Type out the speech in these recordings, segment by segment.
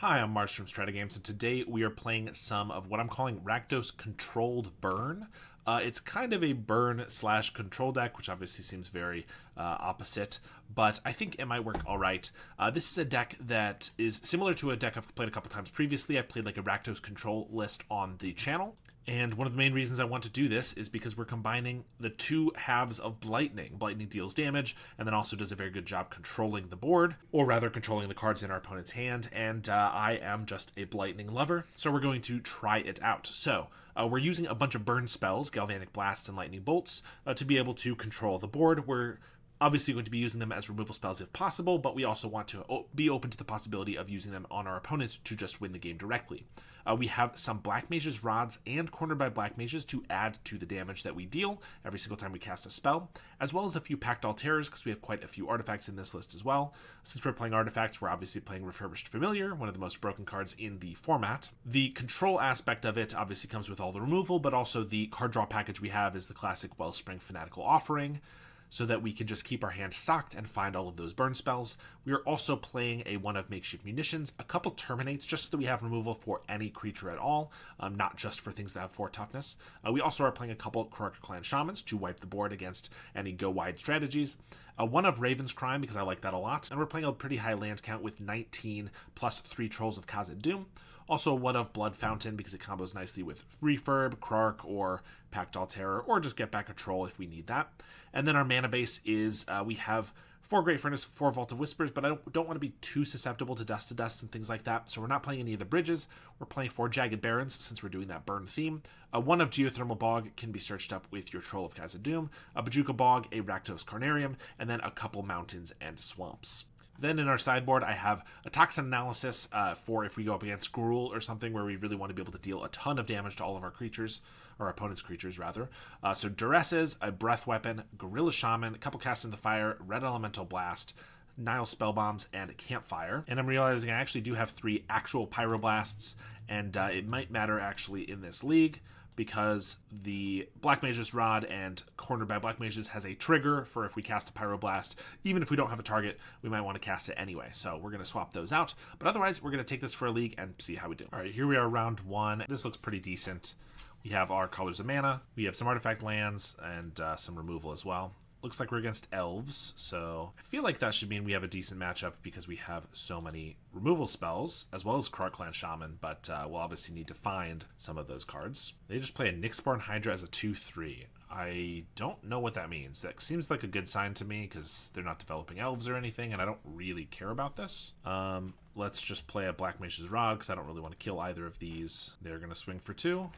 Hi, I'm Mars from StrataGames, and today we are playing some of what I'm calling Rakdos Controlled Burn. It's kind of a burn slash control deck, which obviously seems very opposite, but I think it might work all right. This is a deck that is similar to a deck I've played a couple times previously. I've played like a Rakdos control list on the channel, and one of the main reasons I want to do this is because we're combining the two halves of Blightning. Blightning deals damage, and then also does a very good job controlling the board, or rather controlling the cards in our opponent's hand, and I am just a Blightning lover, so we're going to try it out. So, we're using a bunch of burn spells, Galvanic Blasts and Lightning Bolts, to be able to control the board. We're obviously going to be using them as removal spells if possible, but we also want to be open to the possibility of using them on our opponent to just win the game directly. We have some Black Mage's Rods and Cornered by Black Mages to add to the damage that we deal every single time we cast a spell, as well as a few Pact Terrors, because we have quite a few artifacts in this list as well. Since we're playing artifacts, we're obviously playing Refurbished Familiar, one of the most broken cards in the format. The control aspect of it obviously comes with all the removal, but also the card draw package we have is the classic Wellspring Fanatical Offering, so that we can just keep our hand stocked and find all of those burn spells. We are also playing a one of Makeshift Munitions, a couple Terminates, just so that we have removal for any creature at all, not just for things that have 4 toughness. We also are playing a couple Karaka Clan Shamans to wipe the board against any go-wide strategies. One of Raven's Crime, because I like that a lot, and we're playing a pretty high land count with 19 plus 3 Trolls of Khazad Doom. Also one of Blood Fountain, because it combos nicely with Refurb, Krark, or Pact Terror, or just get back a Troll if we need that. And then our mana base is, we have 4 Great Furnace, 4 Vault of Whispers, but I don't want to be too susceptible to Dust and things like that, so we're not playing any of the bridges. We're playing 4 Jagged Barrens, since we're doing that burn theme. One of Geothermal Bog can be searched up with your Troll of Khazad Doom, a Bajuka Bog, a Rakdos Carnarium, and then a couple Mountains and Swamps. Then in our sideboard, I have a Toxin Analysis for if we go up against Gruul or something where we really want to be able to deal a ton of damage to all of our creatures, or our opponent's creatures, rather. So Duresses, a Breath Weapon, Gorilla Shaman, a couple Cast in the Fire, Red Elemental Blast, Nile Spell Bombs, and a Campfire. And I'm realizing I actually do have 3 actual Pyroblasts, and it might matter actually in this league, because the Black Mage's Rod and Cornered by Black Mages has a trigger for if we cast a Pyroblast. Even if we don't have a target, we might want to cast it anyway. So we're going to swap those out. But otherwise, we're going to take this for a league and see how we do. All right, here we are, round 1. This looks pretty decent. We have our Colors of Mana. We have some artifact lands and some removal as well. Looks like we're against elves, so I feel like that should mean we have a decent matchup because we have so many removal spells, as well as Karaka Clan Shaman, but we'll obviously need to find some of those cards. They just play a Nyxborn Hydra as a 2/3. I don't know what that means. That seems like a good sign to me because they're not developing elves or anything, and I don't really care about this. Let's just play a Black Mage's Rod because I don't really want to kill either of these. They're going to swing for 2.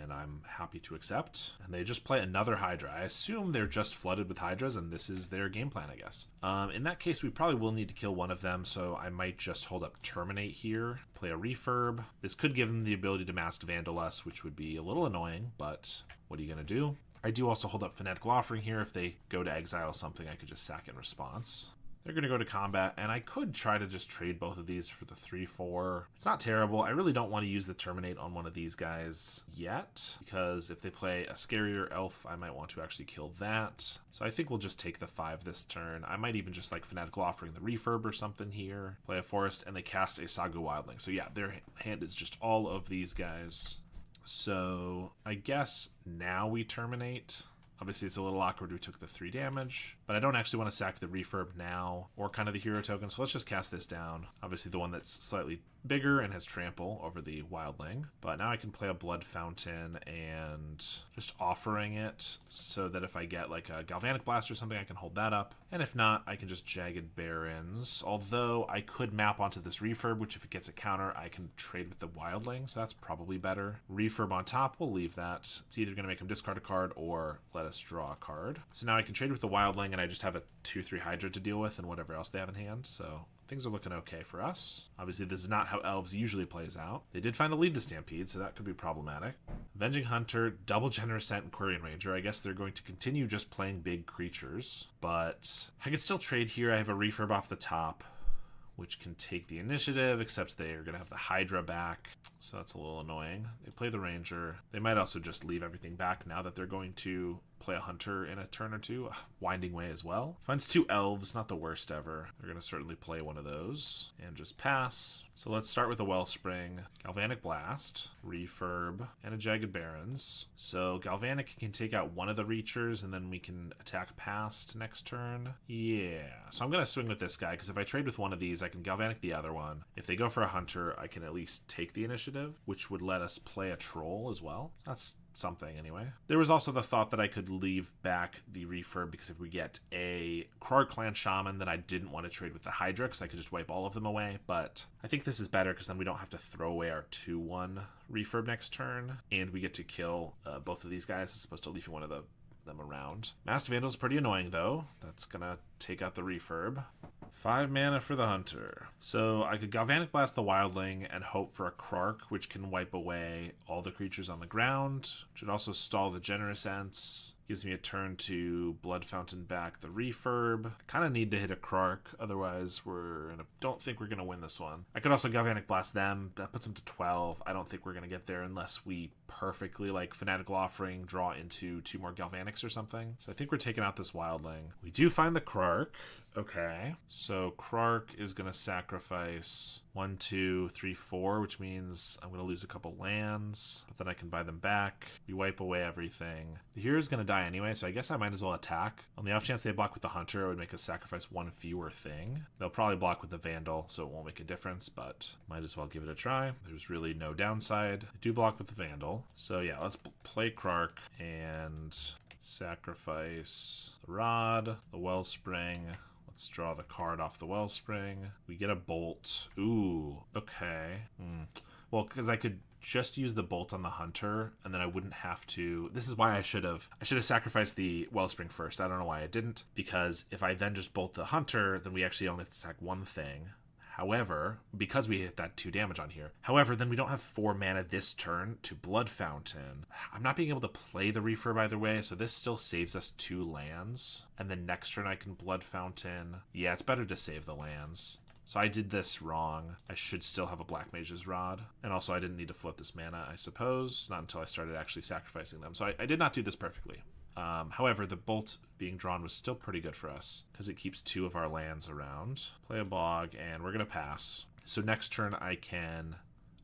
And I'm happy to accept. And they just play another Hydra. I assume they're just flooded with Hydras, and this is their game plan, I guess. In that case, we probably will need to kill one of them, so I might just hold up Terminate here, play a Refurb. This could give them the ability to Masked Vandal us, which would be a little annoying, but what are you going to do? I do also hold up Fanatical Offering here. If they go to exile something, I could just sack in response. They're going to go to combat, and I could try to just trade both of these for the 3/4. It's not terrible. I really don't want to use the Terminate on one of these guys yet, because if they play a scarier elf, I might want to actually kill that. So I think we'll just take the 5 this turn. I might even just like Fanatical Offering the Refurb or something here. Play a Forest, and they cast a Saga Wildling. So yeah, their hand is just all of these guys. So I guess now we Terminate. Obviously, it's a little awkward we took the 3 damage, but I don't actually want to sack the Refurb now, or kind of the hero token, so let's just cast this down. Obviously, the one that's slightly bigger and has trample over the Wildling, but now I can play a Blood Fountain and just offering it so that if I get like a Galvanic Blast or something, I can hold that up, and if not, I can just Jagged Barrens, although I could map onto this Refurb, which if it gets a counter, I can trade with the Wildling, so that's probably better. Refurb on top, we'll leave that. It's either going to make him discard a card or let us draw a card. So now I can trade with the Wildling, and I just have a 2/3 Hydra to deal with and whatever else they have in hand, so things are looking okay for us. Obviously, this is not how Elves usually plays out. They did finally lead the Stampede, so that could be problematic. Avenging Hunter, double Generous Scent, and Quirion Ranger. I guess they're going to continue just playing big creatures, but I can still trade here. I have a Refurb off the top, which can take the initiative, except they are going to have the Hydra back, so that's a little annoying. They play the Ranger. They might also just leave everything back now that they're going to play a hunter in a turn or two. Winding Way as well. Finds 2 elves, not the worst ever. They're going to certainly play one of those and just pass. So let's start with a Wellspring, Galvanic Blast, Refurb, and a Jagged Barrens. So Galvanic can take out one of the Reachers, and then we can attack past next turn. Yeah. So I'm going to swing with this guy, because if I trade with one of these, I can Galvanic the other one. If they go for a hunter, I can at least take the initiative, which would let us play a troll as well. That's something anyway. There was also the thought that I could leave back the Refurb, because if we get a Krark Clan Shaman, then I didn't want to trade with the Hydra, because I could just wipe all of them away. But I think this is better, because then we don't have to throw away our 2/1 Refurb next turn, and we get to kill both of these guys as opposed to leaving one of them around. Masked Vandal's pretty annoying though. That's gonna take out the Refurb. 5 mana for the Hunter. So I could Galvanic Blast the Wildling and hope for a Krark, which can wipe away all the creatures on the ground. Should also stall the Generous Ents. Gives me a turn to Blood Fountain back the Refurb. I kind of need to hit a Krark, otherwise don't think we're going to win this one. I could also Galvanic Blast them. That puts them to 12. I don't think we're going to get there unless we perfectly, like Fanatical Offering, draw into 2 more Galvanics or something. So I think we're taking out this Wildling. We do find the Krark. Okay, so Krark is going to sacrifice 1, 2, 3, 4, which means I'm going to lose a couple lands, but then I can buy them back. We wipe away everything. The hero's going to die anyway, so I guess I might as well attack. On the off chance they block with the Hunter, it would make us sacrifice 1 fewer thing. They'll probably block with the Vandal, so it won't make a difference, but might as well give it a try. There's really no downside. They do block with the Vandal. So yeah, let's play Krark and sacrifice the Rod, the Wellspring. Let's draw the card off the Wellspring. We get a Bolt. Ooh, okay. Well, because I could just use the Bolt on the Hunter, and then I wouldn't have to... This is why I should have sacrificed the Wellspring first. I don't know why I didn't, because if I then just Bolt the Hunter, then we actually only have to sack 1 thing. However, because we hit that 2 damage on here. However, then we don't have 4 mana this turn to Blood Fountain. I'm not being able to play the Refurb either way, so this still saves us 2 lands. And then next turn I can Blood Fountain. Yeah, it's better to save the lands. So I did this wrong. I should still have a Black Mage's Rod. And also I didn't need to float this mana, I suppose. Not until I started actually sacrificing them. So I did not do this perfectly. However, the Bolt being drawn was still pretty good for us because it keeps 2 of our lands around. Play a Bog, and we're going to pass. So next turn I can...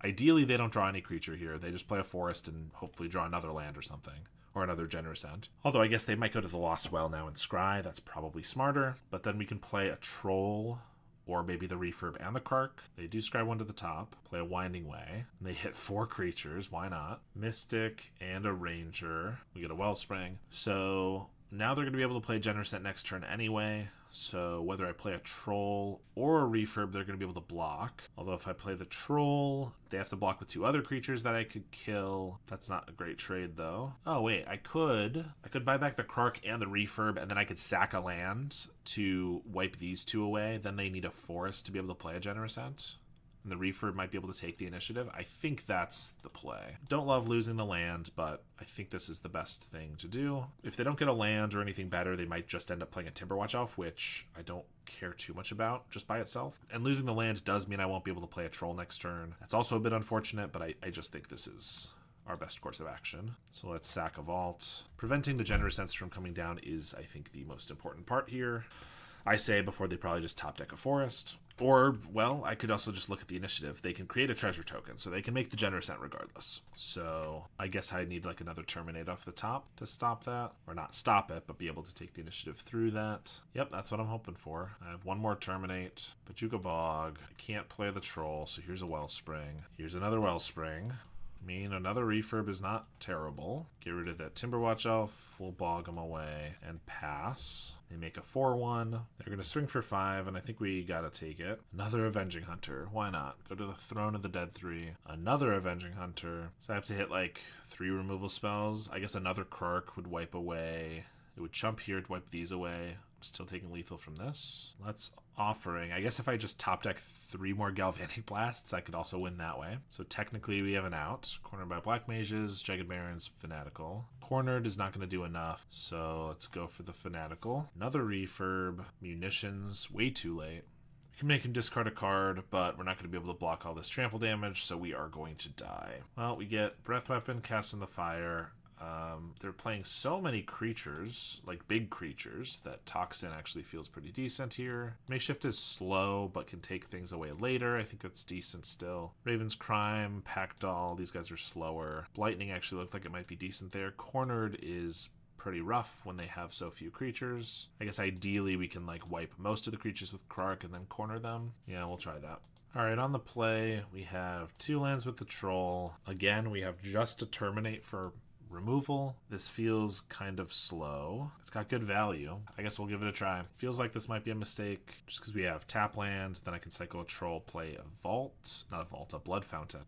Ideally, they don't draw any creature here. They just play a forest and hopefully draw another land or something. Or another Generous End. Although I guess they might go to the Lost Well now and scry. That's probably smarter. But then we can play a Troll... or maybe the Refurb and the Krark. They do scry 1 to the top, play a Winding Way, and they hit 4 creatures, why not? Mystic and a Ranger. We get a Wellspring. So now they're going to be able to play Generous Ent next turn anyway, so whether I play a Troll or a Refurb, they're going to be able to block. Although if I play the Troll, they have to block with 2 other creatures that I could kill. That's not a great trade, though. Oh, wait, I could buy back the Krark and the Refurb, and then I could sack a land to wipe these 2 away. Then they need a forest to be able to play a Generous Ent. And the Refurb might be able to take the initiative. I think that's the play. Don't love losing the land, but I think this is the best thing to do. If they don't get a land or anything better, they might just end up playing a Timberwatch Elf, which I don't care too much about just by itself. And losing the land does mean I won't be able to play a Troll next turn. That's also a bit unfortunate, but I just think this is our best course of action. So let's sack a Vault. Preventing the Generous Ents from coming down is, I think, the most important part here. I say before they probably just top deck a forest. Or, well, I could also just look at the initiative. They can create a treasure token, so they can make the Generous Ent regardless. So I guess I need like another Terminate off the top to stop that. Or not stop it, but be able to take the initiative through that. Yep, that's what I'm hoping for. I have 1 more Terminate. Bajuka Bog. I can't play the Troll, so here's a Wellspring. Here's another Wellspring. I mean, another Refurb is not terrible. Get rid of that Timberwatch Elf. We'll Bog them away and pass. They make a 4/1. They're going to swing for 5, and I think we got to take it. Another Avenging Hunter. Why not? Go to the Throne of the Dead 3. Another Avenging Hunter. So I have to hit like 3 removal spells. I guess another Krark would wipe away. It would chump here to wipe these away. I'm still taking lethal from this. Let's Offering. I guess if I just top deck 3 more Galvanic Blasts, I could also win that way. So technically we have an out. Cornered by Black Mages, Jagged Barrens, Fanatical. Cornered is not going to do enough, so let's go for the Fanatical. Another Refurb, Munitions, way too late. We can make him discard a card, but we're not going to be able to block all this trample damage, so we are going to die. Well, we get Breath Weapon, Cast in the Fire. They're playing so many creatures, like big creatures, that Toxin actually feels pretty decent here. Makeshift is slow, but can take things away later. I think that's decent still. Raven's Crime, Packdoll, these guys are slower. Blightning actually looked like it might be decent there. Cornered is pretty rough when they have so few creatures. I guess ideally we can like wipe most of the creatures with Krark and then corner them. Yeah, we'll try that. Alright, on the play, we have 2 lands with the Troll. Again, we have just to Terminate for removal. This feels kind of slow. It's got good value. I guess we'll give it a try. Feels like this might be a mistake just because we have tap land, then I can cycle a Troll, play a Vault, not a Vault, a Blood Fountain.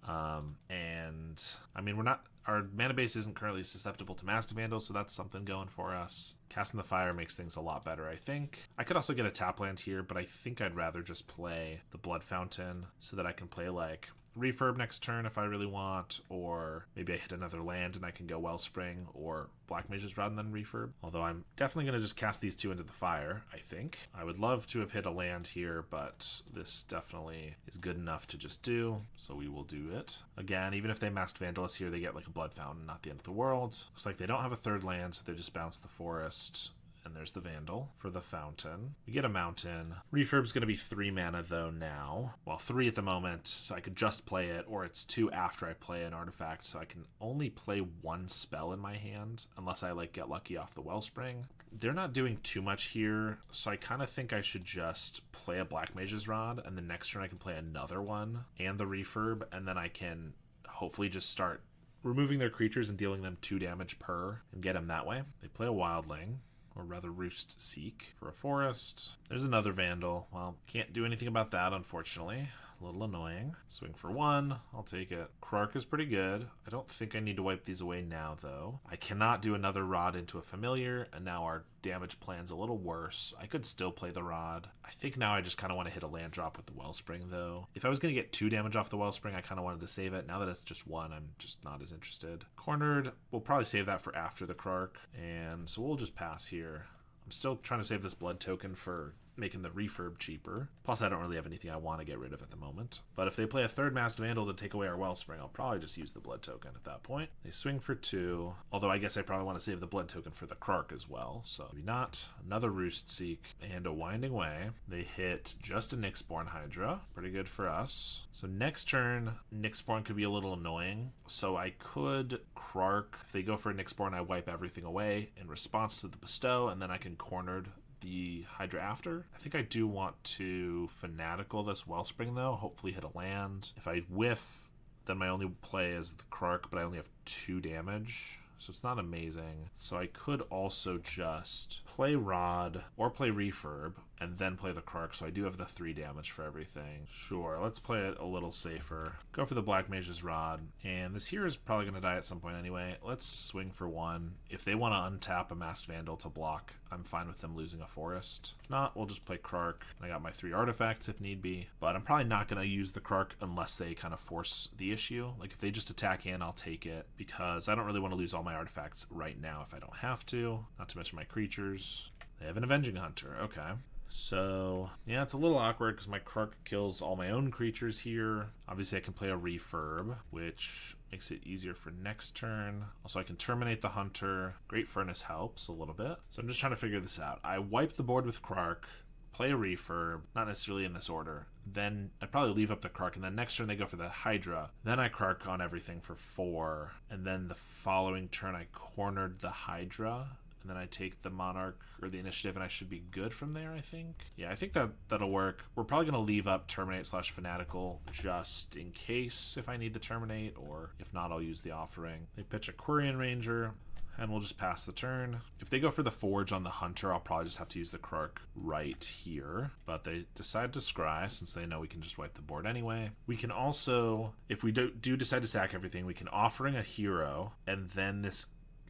And I mean, our mana base isn't currently susceptible to Master Vandal, so that's something going for us. Casting the Fire makes things a lot better, I think. I could also get a tap land here, but I think I'd rather just play the Blood Fountain so that I can play like Refurb next turn if I really want, or maybe I hit another land and I can go Wellspring or Black Mage's Rod and then Refurb. Although I'm definitely going to just cast these 2 into the fire, I think. I would love to have hit a land here, but this definitely is good enough to just do, so we will do it. Again, even if they Masked Vandal us here, they get like a Blood Fountain, not the end of the world. Looks like they don't have a 3rd land, so they just bounce the Forest. And there's the Vandal for the Fountain. We get a Mountain. Refurb's going to be 3 mana though now. Well, 3 at the moment, so I could just play it, or it's 2 after I play an artifact, so I can only play 1 spell in my hand, unless I like get lucky off the Wellspring. They're not doing too much here, so I kind of think I should just play a Black Mage's Rod, and the next turn I can play another one, and the Refurb, and then I can hopefully just start removing their creatures and dealing them 2 damage per, and get them that way. They play a Wildling, or rather Roost Seek, for a Forest. There's another Vandal. Well, can't do anything about that, unfortunately. A little annoying. Swing for 1. I'll take it. Krark is pretty good. I don't think I need to wipe these away now, though. I cannot do another Rod into a Familiar, and now our damage plan's a little worse. I could still play the Rod. I think now I just kind of want to hit a land drop with the Wellspring, though. If I was going to get 2 damage off the Wellspring, I kind of wanted to save it. Now that it's just 1, I'm just not as interested. Cornered, we'll probably save that for after the Krark, and so we'll just pass here. I'm still trying to save this blood token for making the refurb cheaper. Plus, I don't really have anything I want to get rid of at the moment. But if they play a 3rd Masked Vandal to take away our Wellspring, I'll probably just use the blood token at that point. They swing for 2, although I guess I probably want to save the blood token for the Krark as well, so maybe not. Another Roost Seek and a Winding Way. They hit just a Nyxborn Hydra. Pretty good for us. So next turn, Nyxborn could be a little annoying, so I could Krark. If they go for a Nyxborn, I wipe everything away in response to the Bestow, and then I can Cornered the Hydra after. I think I do want to Fanatical this Wellspring though, hopefully hit a land. If I whiff, then my only play is the Krark, but I only have 2 damage, so it's not amazing. So I could also just play Rod or play Refurb and then play the Krark, so I do have the 3 damage for everything. Sure, let's play it a little safer. Go for the Black Mage's Rod, and this here is probably going to die at some point anyway. Let's swing for 1. If they want to untap a Masked Vandal to block, I'm fine with them losing a Forest. If not, we'll just play Krark. I got my 3 artifacts if need be, but I'm probably not going to use the Krark unless they kind of force the issue. Like if they just attack in, I'll take it, because I don't really want to lose all my artifacts right now if I don't have to, not to mention my creatures. They have an Avenging Hunter, okay. So, yeah, it's a little awkward because my Krark kills all my own creatures here. Obviously, I can play a Refurb, which makes it easier for next turn. Also, I can terminate the Hunter. Great Furnace helps a little bit. So I'm just trying to figure this out. I wipe the board with Krark, play a Refurb, not necessarily in this order. Then I'd probably leave up the Krark, and then next turn they go for the Hydra. Then I Krark on everything for 4, and then the following turn I cornered the Hydra. And then I take the Monarch or the Initiative, and I should be good from there, I think. Yeah, I think that'll work. We're probably going to leave up Terminate/Fanatical just in case if I need to Terminate, or if not, I'll use the Offering. They pitch a Quirion Ranger, and we'll just pass the turn. If they go for the Forge on the Hunter, I'll probably just have to use the Krark right here. But they decide to scry, since they know we can just wipe the board anyway. We can also, if we do decide to sack everything, we can Offering a hero, and then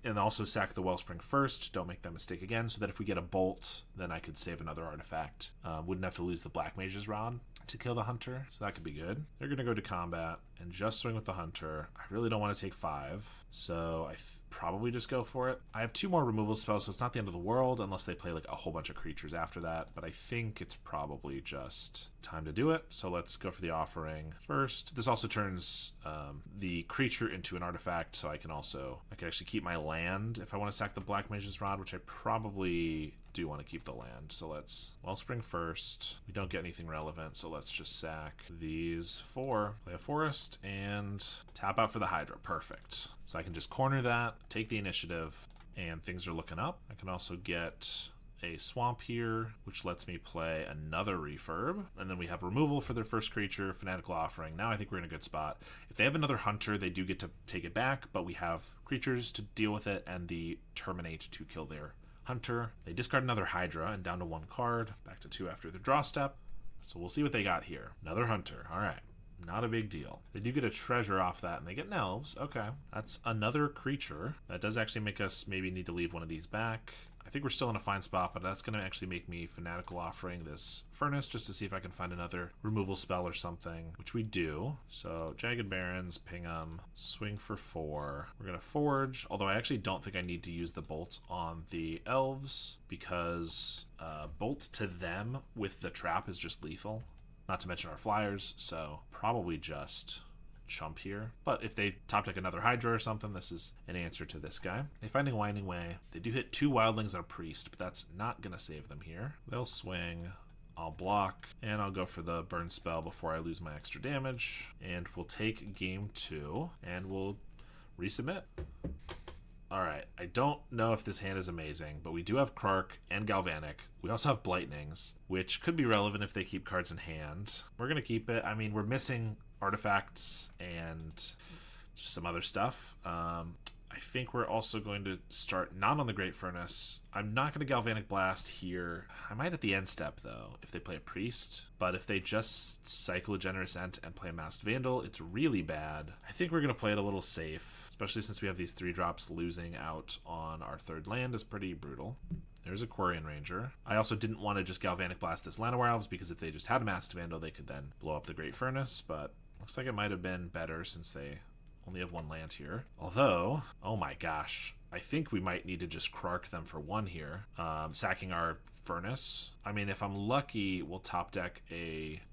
and also sack the Wellspring first. Don't make that mistake again, so that if we get a Bolt, then I could save another artifact. Wouldn't have to lose the Black Mage's Rod to kill the hunter, so that could be good. They're going to go to combat and just swing with the hunter. I really don't want to take 5, so I probably just go for it. I have 2 more removal spells, so it's not the end of the world unless they play like a whole bunch of creatures after that, but I think it's probably just time to do it. So let's go for the offering first. This also turns the creature into an artifact, so I can actually keep my land if I want to sack the Black Mage's Rod, which I probably do want to keep the land. So let's Wellspring first. We don't get anything relevant, so let's just sack these 4, play a forest, and tap out for the Hydra. Perfect. So I can just corner that, take the initiative, and things are looking up. I can also get a swamp here, which lets me play another refurb, and then we have removal for their first creature, Fanatical Offering. Now I think we're in a good spot. If they have another hunter, they do get to take it back, but we have creatures to deal with it and the Terminate to kill their hunter. They discard another Hydra and down to 1 card, back to 2 after the draw step. So we'll see what they got here. Another hunter. All right. Not a big deal. They do get a treasure off that, and they get an elves. Okay. That's another creature. That does actually make us maybe need to leave one of these back. I think we're still in a fine spot, but that's going to actually make me Fanatical Offering this Furnace just to see if I can find another removal spell or something, which we do. So Jagged Barrens, ping 'em, swing for 4. We're going to Forge, although I actually don't think I need to use the bolts on the elves because bolt to them with the trap is just lethal. Not to mention our flyers, so probably just chump here. But if they top deck another Hydra or something, this is an answer to this guy. They Finding Winding Way. They do hit 2 Wildlings and a Priest, but that's not going to save them here. They'll swing. I'll block, and I'll go for the burn spell before I lose my extra damage. And we'll take game 2, and we'll resubmit. Alright, I don't know if this hand is amazing, but we do have Krark and Galvanic. We also have Blightnings, which could be relevant if they keep cards in hand. We're going to keep it. I mean, we're missing artifacts and just some other stuff. I think we're also going to start not on the Great Furnace. I'm not going to Galvanic Blast here. I might at the end step, though, if they play a Priest. But if they just cycle a Generous Ent and play a Masked Vandal, it's really bad. I think we're going to play it a little safe, especially since we have these 3 drops. Losing out on our 3rd land is pretty brutal. There's a Quarian Ranger. I also didn't want to just Galvanic Blast this Llanowar Elves because if they just had a Masked Vandal, they could then blow up the Great Furnace, but looks like it might have been better since they only have 1 land here. Although, oh my gosh, I think we might need to just Krark them for 1 here, sacking our Furnace. I mean, if I'm lucky, we'll top deck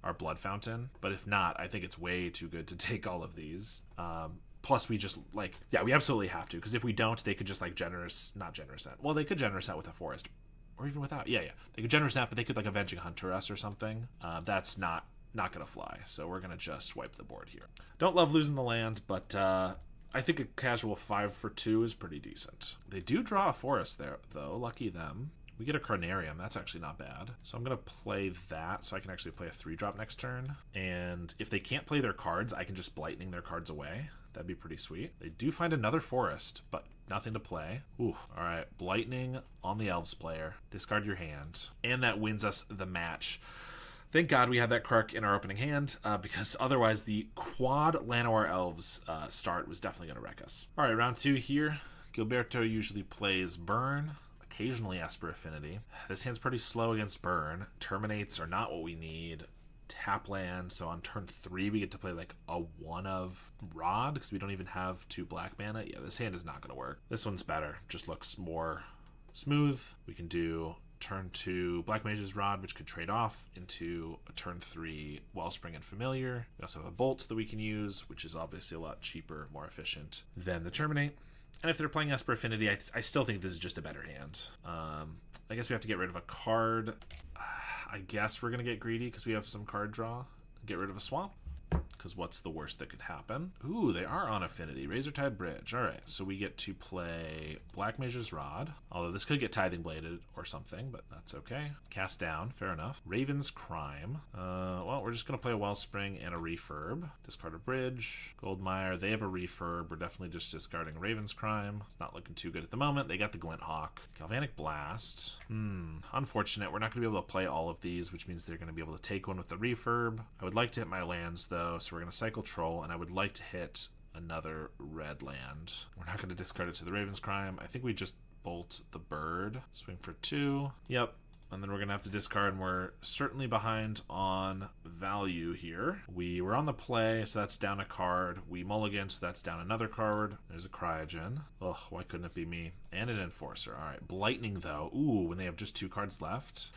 our Blood Fountain, but if not, I think it's way too good to take all of these. Plus, we just, we absolutely have to, because if we don't, they could just, not Generous Ent. Well, they could Generous Ent with a Forest, or even without. Yeah. They could Generous Ent, but they could, Avenging Hunter us or something. That's not gonna fly, so we're gonna just wipe the board here. Don't love losing the land, but I think a casual 5 for 2 is pretty decent. They do draw a forest there, though. Lucky them. We get a Carnarium. That's actually not bad. So I'm going to play that so I can actually play a 3-drop next turn. And if they can't play their cards, I can just Blightning their cards away. That'd be pretty sweet. They do find another forest, but nothing to play. Ooh, all right. Blightning on the Elves player. Discard your hand. And that wins us the match. Thank God we had that Krark in our opening hand, because otherwise the quad Llanowar Elves start was definitely going to wreck us. All right, round 2 here. Gilberto usually plays Burn, occasionally Esper Affinity. This hand's pretty slow against Burn. Terminates are not what we need. Tap land, so on turn 3 we get to play a 1 of Rod, because we don't even have 2 black mana. Yeah, this hand is not going to work. This one's better. Just looks more smooth. We can do turn 2 Black Mage's Rod, which could trade off into a turn 3 Wellspring and Familiar. We also have a Bolt that we can use, which is obviously a lot cheaper, more efficient than the Terminate. And if they're playing Esper Affinity, I still think this is just a better hand. I guess we have to get rid of a card. I guess we're going to get greedy because we have some card draw. Get rid of a swamp. Because what's the worst that could happen? Ooh, they are on Affinity. Razortide Bridge. All right, so we get to play Black Mage's Rod. Although this could get Tithing Bladed or something, but that's okay. Cast down, fair enough. Raven's Crime. Well, we're just going to play a Wellspring and a Refurb. Discard a Bridge. Goldmire, they have a Refurb. We're definitely just discarding Raven's Crime. It's not looking too good at the moment. They got the Glint Hawk. Galvanic Blast. Unfortunate. We're not going to be able to play all of these, which means they're going to be able to take one with the Refurb. I would like to hit my lands, though, so we're going to cycle Troll, and I would like to hit another red land. We're not going to discard it to the Raven's Crime. I think we just bolt the bird. Swing for 2. Yep. and then we're going to have to discard, and we're certainly behind on value here. We were on the play, so that's down a card. We mulligan, so that's down another card. There's a Cryogen. Ugh, why couldn't it be me? And an Enforcer. All right, Blightning, though. Ooh, when they have just 2 cards left.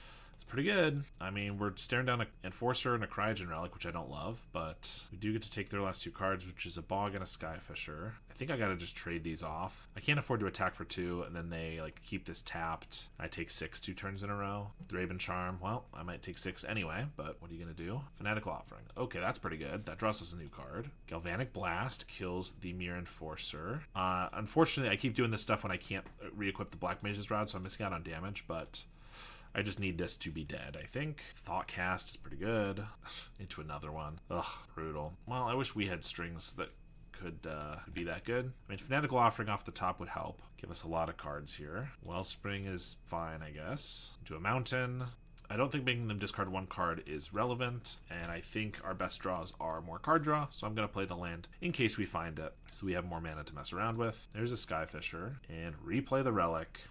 Pretty good. I mean, we're staring down an Enforcer and a Cryogen Relic, which I don't love, but we do get to take their last 2 cards, which is a Bog and a Skyfisher. I think I gotta just trade these off. I can't afford to attack for 2, and then they like keep this tapped. I take 6 2 turns in a row. Raven Charm, well, I might take 6 anyway, but what are you gonna do? Fanatical Offering. Okay, that's pretty good. That draws us a new card. Galvanic Blast kills the Mere Enforcer. Unfortunately, I keep doing this stuff when I can't re-equip the Black Mage's Rod, so I'm missing out on damage, but I just need this to be dead, I think. Thoughtcast is pretty good. Into another one. Ugh, brutal. Well, I wish we had strings that could be that good. I mean, Fanatical Offering off the top would help. Give us a lot of cards here. Wellspring is fine, I guess. Into a Mountain. I don't think making them discard 1 card is relevant, and I think our best draws are more card draw, so I'm going to play the land in case we find it, so we have more mana to mess around with. There's a Skyfisher, and replay the Relic.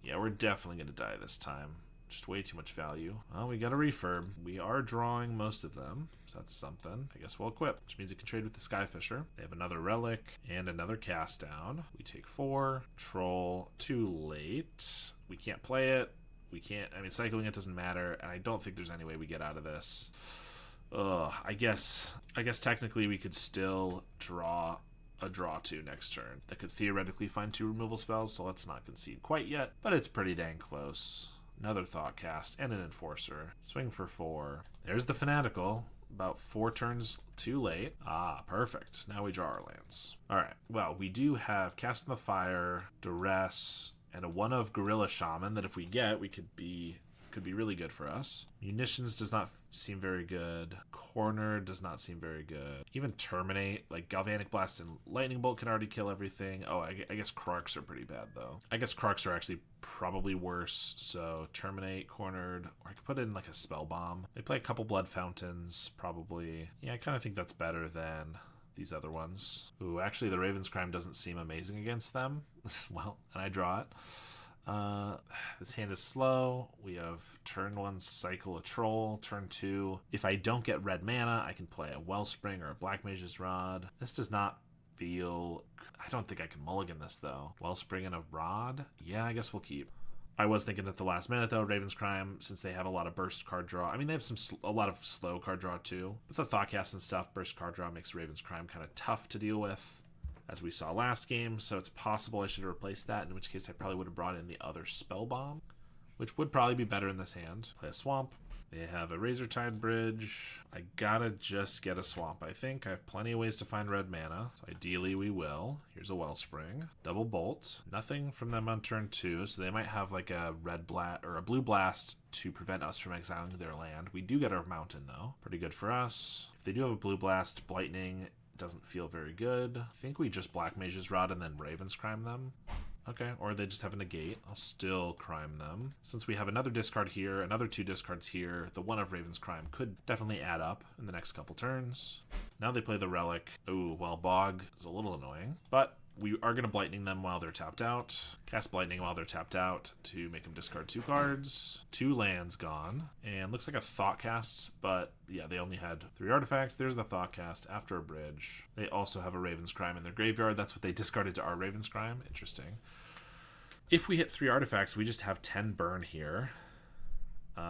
Yeah, we're definitely going to die this time. Just way too much value. Well, we got a refurb. We are drawing most of them, so that's something. I guess we'll equip, which means it can trade with the Skyfisher. They have another Relic and another Cast Down. We take 4. Troll, too late. We can't play it. We can't, I mean, cycling it doesn't matter, and I don't think there's any way we get out of this. Ugh, I guess technically we could still draw a draw 2 next turn. That could theoretically find 2 removal spells, so let's not concede quite yet, but it's pretty dang close. Another Thoughtcast and an Enforcer. Swing for 4. There's the Fanatical. About 4 turns too late. Ah, perfect. Now we draw our lands. Alright, well, we do have Cast in the Fire, Duress, and a 1 of Gorilla Shaman that if we get, we could be really good for us. Munitions does not seem very good. Corner does not seem very good. Even Terminate, like Galvanic Blast and Lightning Bolt can already kill everything. Oh, I guess Krarks are pretty bad, though. I guess Krarks are actually probably worse, so Terminate, Cornered, or I could put in like a Spell Bomb. They play a couple Blood Fountains, probably. Yeah, I kind of think that's better than these other ones. Ooh, actually the Raven's Crime doesn't seem amazing against them. Well, and I draw it. This hand is slow. We have turn 1 cycle a troll. Turn 2, if I don't get red mana, I can play a Wellspring or a Black Mage's Rod. This does not feel, I don't think I can mulligan this though. Wellspring and a Rod? Yeah, I guess we'll keep. I was thinking at the last minute though, Raven's Crime, since they have a lot of burst card draw. I mean, they have a lot of slow card draw too. With the Thoughtcast and stuff, burst card draw makes Raven's Crime kind of tough to deal with, as we saw last game, so it's possible I should have replaced that, in which case I probably would have brought in the other Spell Bomb, which would probably be better in this hand. Play a Swamp. They have a Razortide Bridge. I gotta just get a Swamp, I think. I have plenty of ways to find red mana, so ideally we will. Here's a Wellspring. Double Bolt. Nothing from them on turn 2, so they might have like a red blast or a blue blast to prevent us from exiling their land. We do get our Mountain though. Pretty good for us. If they do have a blue blast, Blightning doesn't feel very good. I think we just Black Mage's Rod and then Raven's Crime them. Okay, or they just have a negate. I'll still crime them. Since we have another discard here, another 2 discards here, the 1 of Raven's Crime could definitely add up in the next couple turns. Now they play the Relic. Ooh, well, Bog is a little annoying, but we are going to Blightning them while they're tapped out. Cast Blightning while they're tapped out to make them discard 2 cards. 2 lands gone. And looks like a Thoughtcast, but yeah, they only had 3 artifacts. There's the Thoughtcast after a bridge. They also have a Raven's Crime in their graveyard. That's what they discarded to our Raven's Crime. Interesting. If we hit 3 artifacts, we just have 10 burn here.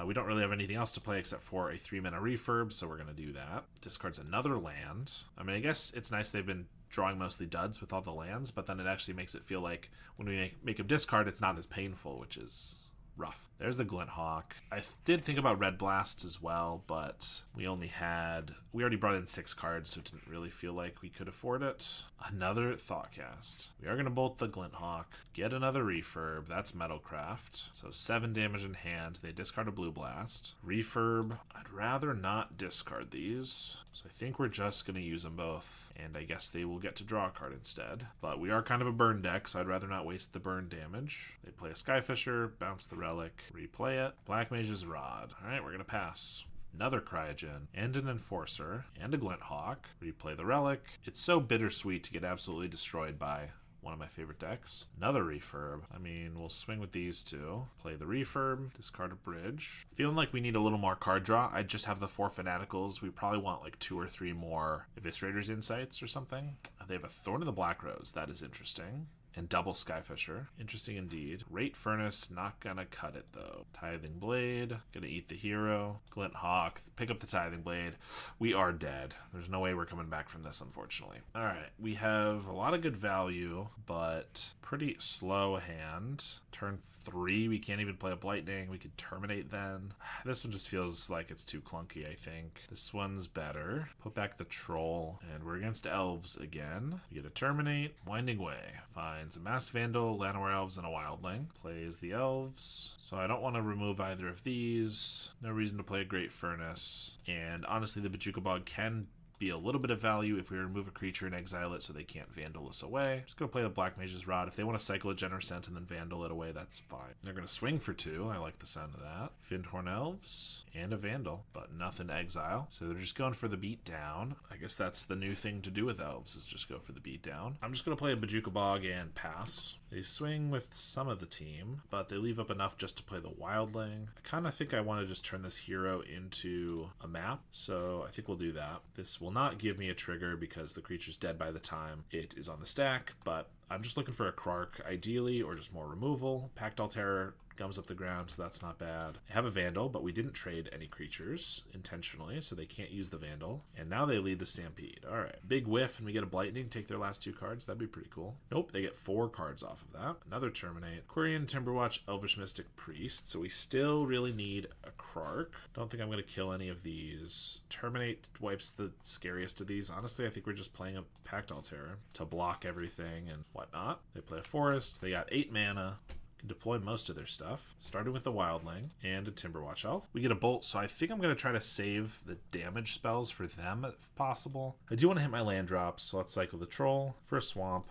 We don't really have anything else to play except for a 3-mana refurb, so we're going to do that. Discards another land. I mean, I guess it's nice they've been drawing mostly duds with all the lands, but then it actually makes it feel like when we make them discard, it's not as painful, which is rough. There's the Glint Hawk. I did think about Red Blast as well, but we already brought in 6 cards, so it didn't really feel like we could afford it. Another Thoughtcast. We are going to bolt the Glint Hawk, get another refurb. That's Metalcraft. So 7 damage in hand. They discard a Blue Blast. Refurb. I'd rather not discard these, so I think we're just going to use them both, and I guess they will get to draw a card instead. But we are kind of a burn deck, so I'd rather not waste the burn damage. They play a Skyfisher, bounce the Relic, replay it. Black Mage's Rod. Alright, we're going to pass. Another Cryogen, and an Enforcer, and a Glint Hawk. Replay the Relic. It's so bittersweet to get absolutely destroyed by one of my favorite decks. Another refurb. I mean, we'll swing with these two. Play the refurb, discard a bridge. Feeling like we need a little more card draw. I just have the 4 Fanaticals. We probably want like 2 or 3 more Eviscerator's Insights or something. They have a Thorn of the Black Rose. That is interesting. And double Skyfisher. Interesting indeed. Rate Furnace, not gonna cut it though. Tithing Blade, gonna eat the hero. Glint Hawk, pick up the Tithing Blade. We are dead. There's no way we're coming back from this, unfortunately. Alright, we have a lot of good value, but pretty slow hand. Turn 3, we can't even play a Blightning. We could Terminate then. This one just feels like it's too clunky, I think. This one's better. Put back the Troll, and we're against Elves again. We get a Terminate, Winding Way. Fine. A Masked Vandal, Llanowar Elves, and a Wildling. Plays the Elves. So I don't want to remove either of these. No reason to play a Great Furnace. And honestly, the Bojuka Bog can be a little bit of value if we remove a creature and exile it so they can't Vandal us away. Just gonna play the Black Mage's Rod. If they want to cycle a Generosent and then Vandal it away, that's fine. They're gonna swing for 2. I like the sound of that. Fyndhorn Elves and a Vandal, but nothing to exile. So they're just going for the beat down. I guess that's the new thing to do with Elves, is just go for the beat down. I'm just gonna play a Bojuka Bog and pass. They swing with some of the team, but they leave up enough just to play the Wildling. I kind of think I want to just turn this hero into a map, so I think we'll do that. This will not give me a trigger because the creature's dead by the time it is on the stack, but I'm just looking for a Krark ideally, or just more removal. Pact Altera gums up the ground, so that's not bad. I have a Vandal, but we didn't trade any creatures intentionally, so they can't use the Vandal. And now they lead the Stampede. Alright, big whiff, and we get a Blightning, take their last 2 cards. That'd be pretty cool. Nope, they get 4 cards off of that. Another Terminate. Quirion, Timberwatch, Elvish Mystic, Priest. So we still really need a Krark. Don't think I'm going to kill any of these. Terminate wipes the scariest of these. Honestly, I think we're just playing a Pact Altera to block everything and whatnot. They play a Forest. They got 8 mana. Deploy most of their stuff, starting with the Wildling and a Timberwatch Elf. We get a Bolt, so I think I'm going to try to save the damage spells for them if possible. I do want to hit my land drops, so let's cycle the Troll for a Swamp.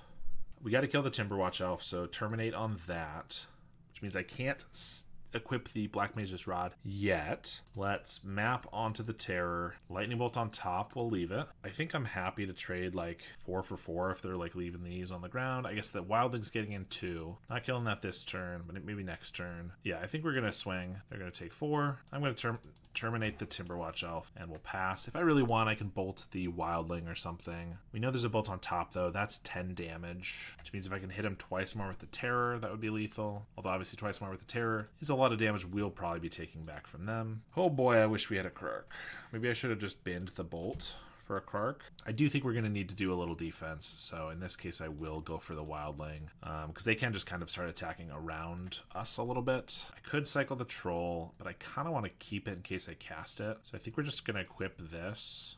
We got to kill the Timberwatch Elf, so Terminate on that, which means I can't equip the Black Mage's Rod yet. Let's map onto the Terror. Lightning Bolt on top, we'll leave it. I think I'm happy to trade like 4 for 4 if they're like leaving these on the ground. I guess the Wildling's getting in 2. Not killing that this turn, but maybe next turn. Yeah, I think we're gonna swing. They're gonna take 4. I'm gonna terminate the Timberwatch Elf, and we'll pass. If I really want, I can bolt the Wildling or something. We know there's a bolt on top, though. That's 10 damage, which means if I can hit him twice more with the Terror, that would be lethal. Although, obviously, twice more with the Terror is a lot of damage we'll probably be taking back from them. Oh boy, I wish we had a Krark. Maybe I should have just binned the bolt for a Krark. I do think we're going to need to do a little defense, so in this case I will go for the Wildling, because they can just kind of start attacking around us a little bit. I could cycle the Troll, but I kind of want to keep it in case I cast it, so I think we're just going to equip this.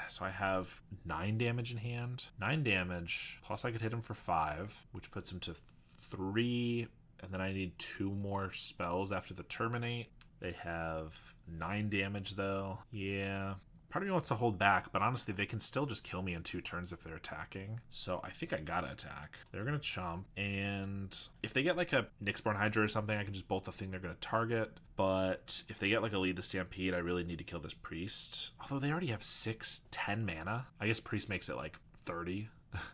So I have 9 damage in hand. 9 damage, plus I could hit him for 5, which puts him to 3, and then I need 2 more spells after the Terminate. They have 9 damage though. Yeah. Part of me wants to hold back, but honestly, they can still just kill me in 2 turns if they're attacking. So I think I gotta attack. They're gonna chump, and if they get like a Nyxborn Hydra or something, I can just bolt the thing they're gonna target. But if they get like a Lead the Stampede, I really need to kill this Priest. Although they already have 10 mana. I guess Priest makes it like 30.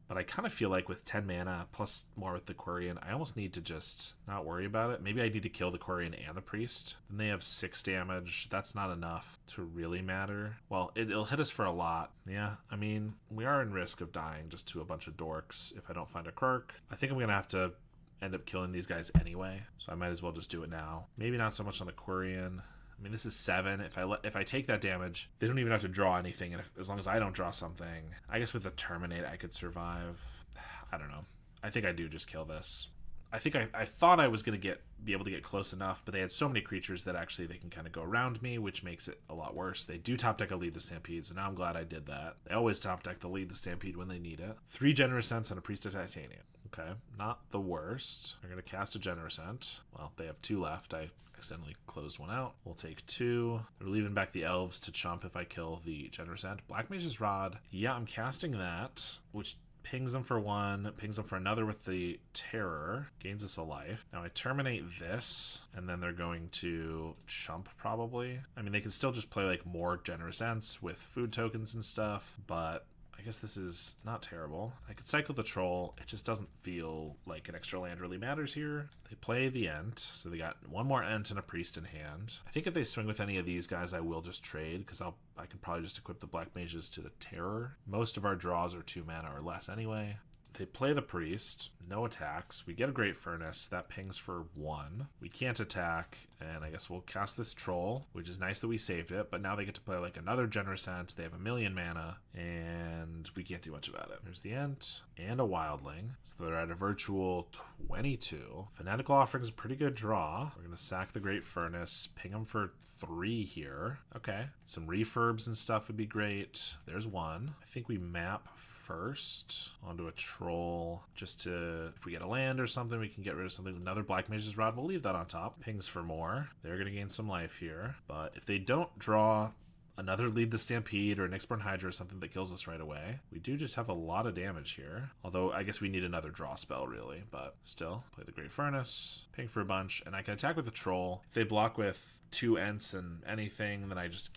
But I kind of feel like with 10 mana, plus more with the Quirion, I almost need to just not worry about it. Maybe I need to kill the Quirion and the Priest. Then they have 6 damage. That's not enough to really matter. Well, it'll hit us for a lot. Yeah, I mean, we are in risk of dying just to a bunch of dorks if I don't find a Krark. I think I'm going to have to end up killing these guys anyway, so I might as well just do it now. Maybe not so much on the Quirion. I mean, this is 7. If I take that damage, they don't even have to draw anything, and as long as I don't draw something, I guess with the Terminate I could survive. I don't know. I think I do just kill this. I think I thought I was going to be able to get close enough, but they had so many creatures that actually they can kind of go around me, which makes it a lot worse. They do top deck a Lead the Stampede, so now I'm glad I did that. They always top deck the Lead the Stampede when they need it. 3 Generosents and a Priest of Titanium. Okay, not the worst. They're going to cast a Generosent. Well, they have 2 left. I accidentally closed one out. We'll take 2. They're leaving back the Elves to chump if I kill the Generosent. Black Mage's Rod. Yeah, I'm casting that, which pings them for 1, pings them for another with the Terror, gains us a life. Now I terminate this, and then they're going to chump probably. I mean, they can still just play like more Generosents with food tokens and stuff, but I guess this is not terrible. I could cycle the troll. It just doesn't feel like an extra land really matters here. They play the Ent, so they got one more Ent and a Priest in hand. I think if they swing with any of these guys, I will just trade, because I can probably just equip the Black Mages to the Terror. Most of our draws are 2 mana or less anyway. They play the Priest, no attacks. We get a Great Furnace, that pings for 1. We can't attack, and I guess we'll cast this Troll, which is nice that we saved it, but now they get to play like another Generous Ent. They have 1,000,000 mana, and we can't do much about it. There's the Ent, and a Wildling, so they're at a virtual 22. Fanatical Offering is a pretty good draw. We're going to sack the Great Furnace, ping them for 3 here. Okay, some refurbs and stuff would be great. There's 1. I think we map first onto a troll just to, if we get a land or something, we can get rid of something. Another Black Mage's Rod, we'll leave that on top. Pings for more. They're going to gain some life here. But if they don't draw another Lead the Stampede or an Nyxborn Hydra or something that kills us right away, we do just have a lot of damage here. Although I guess we need another draw spell really, but still. Play the Great Furnace, ping for a bunch, and I can attack with the troll. If they block with 2 Ents and anything, then I just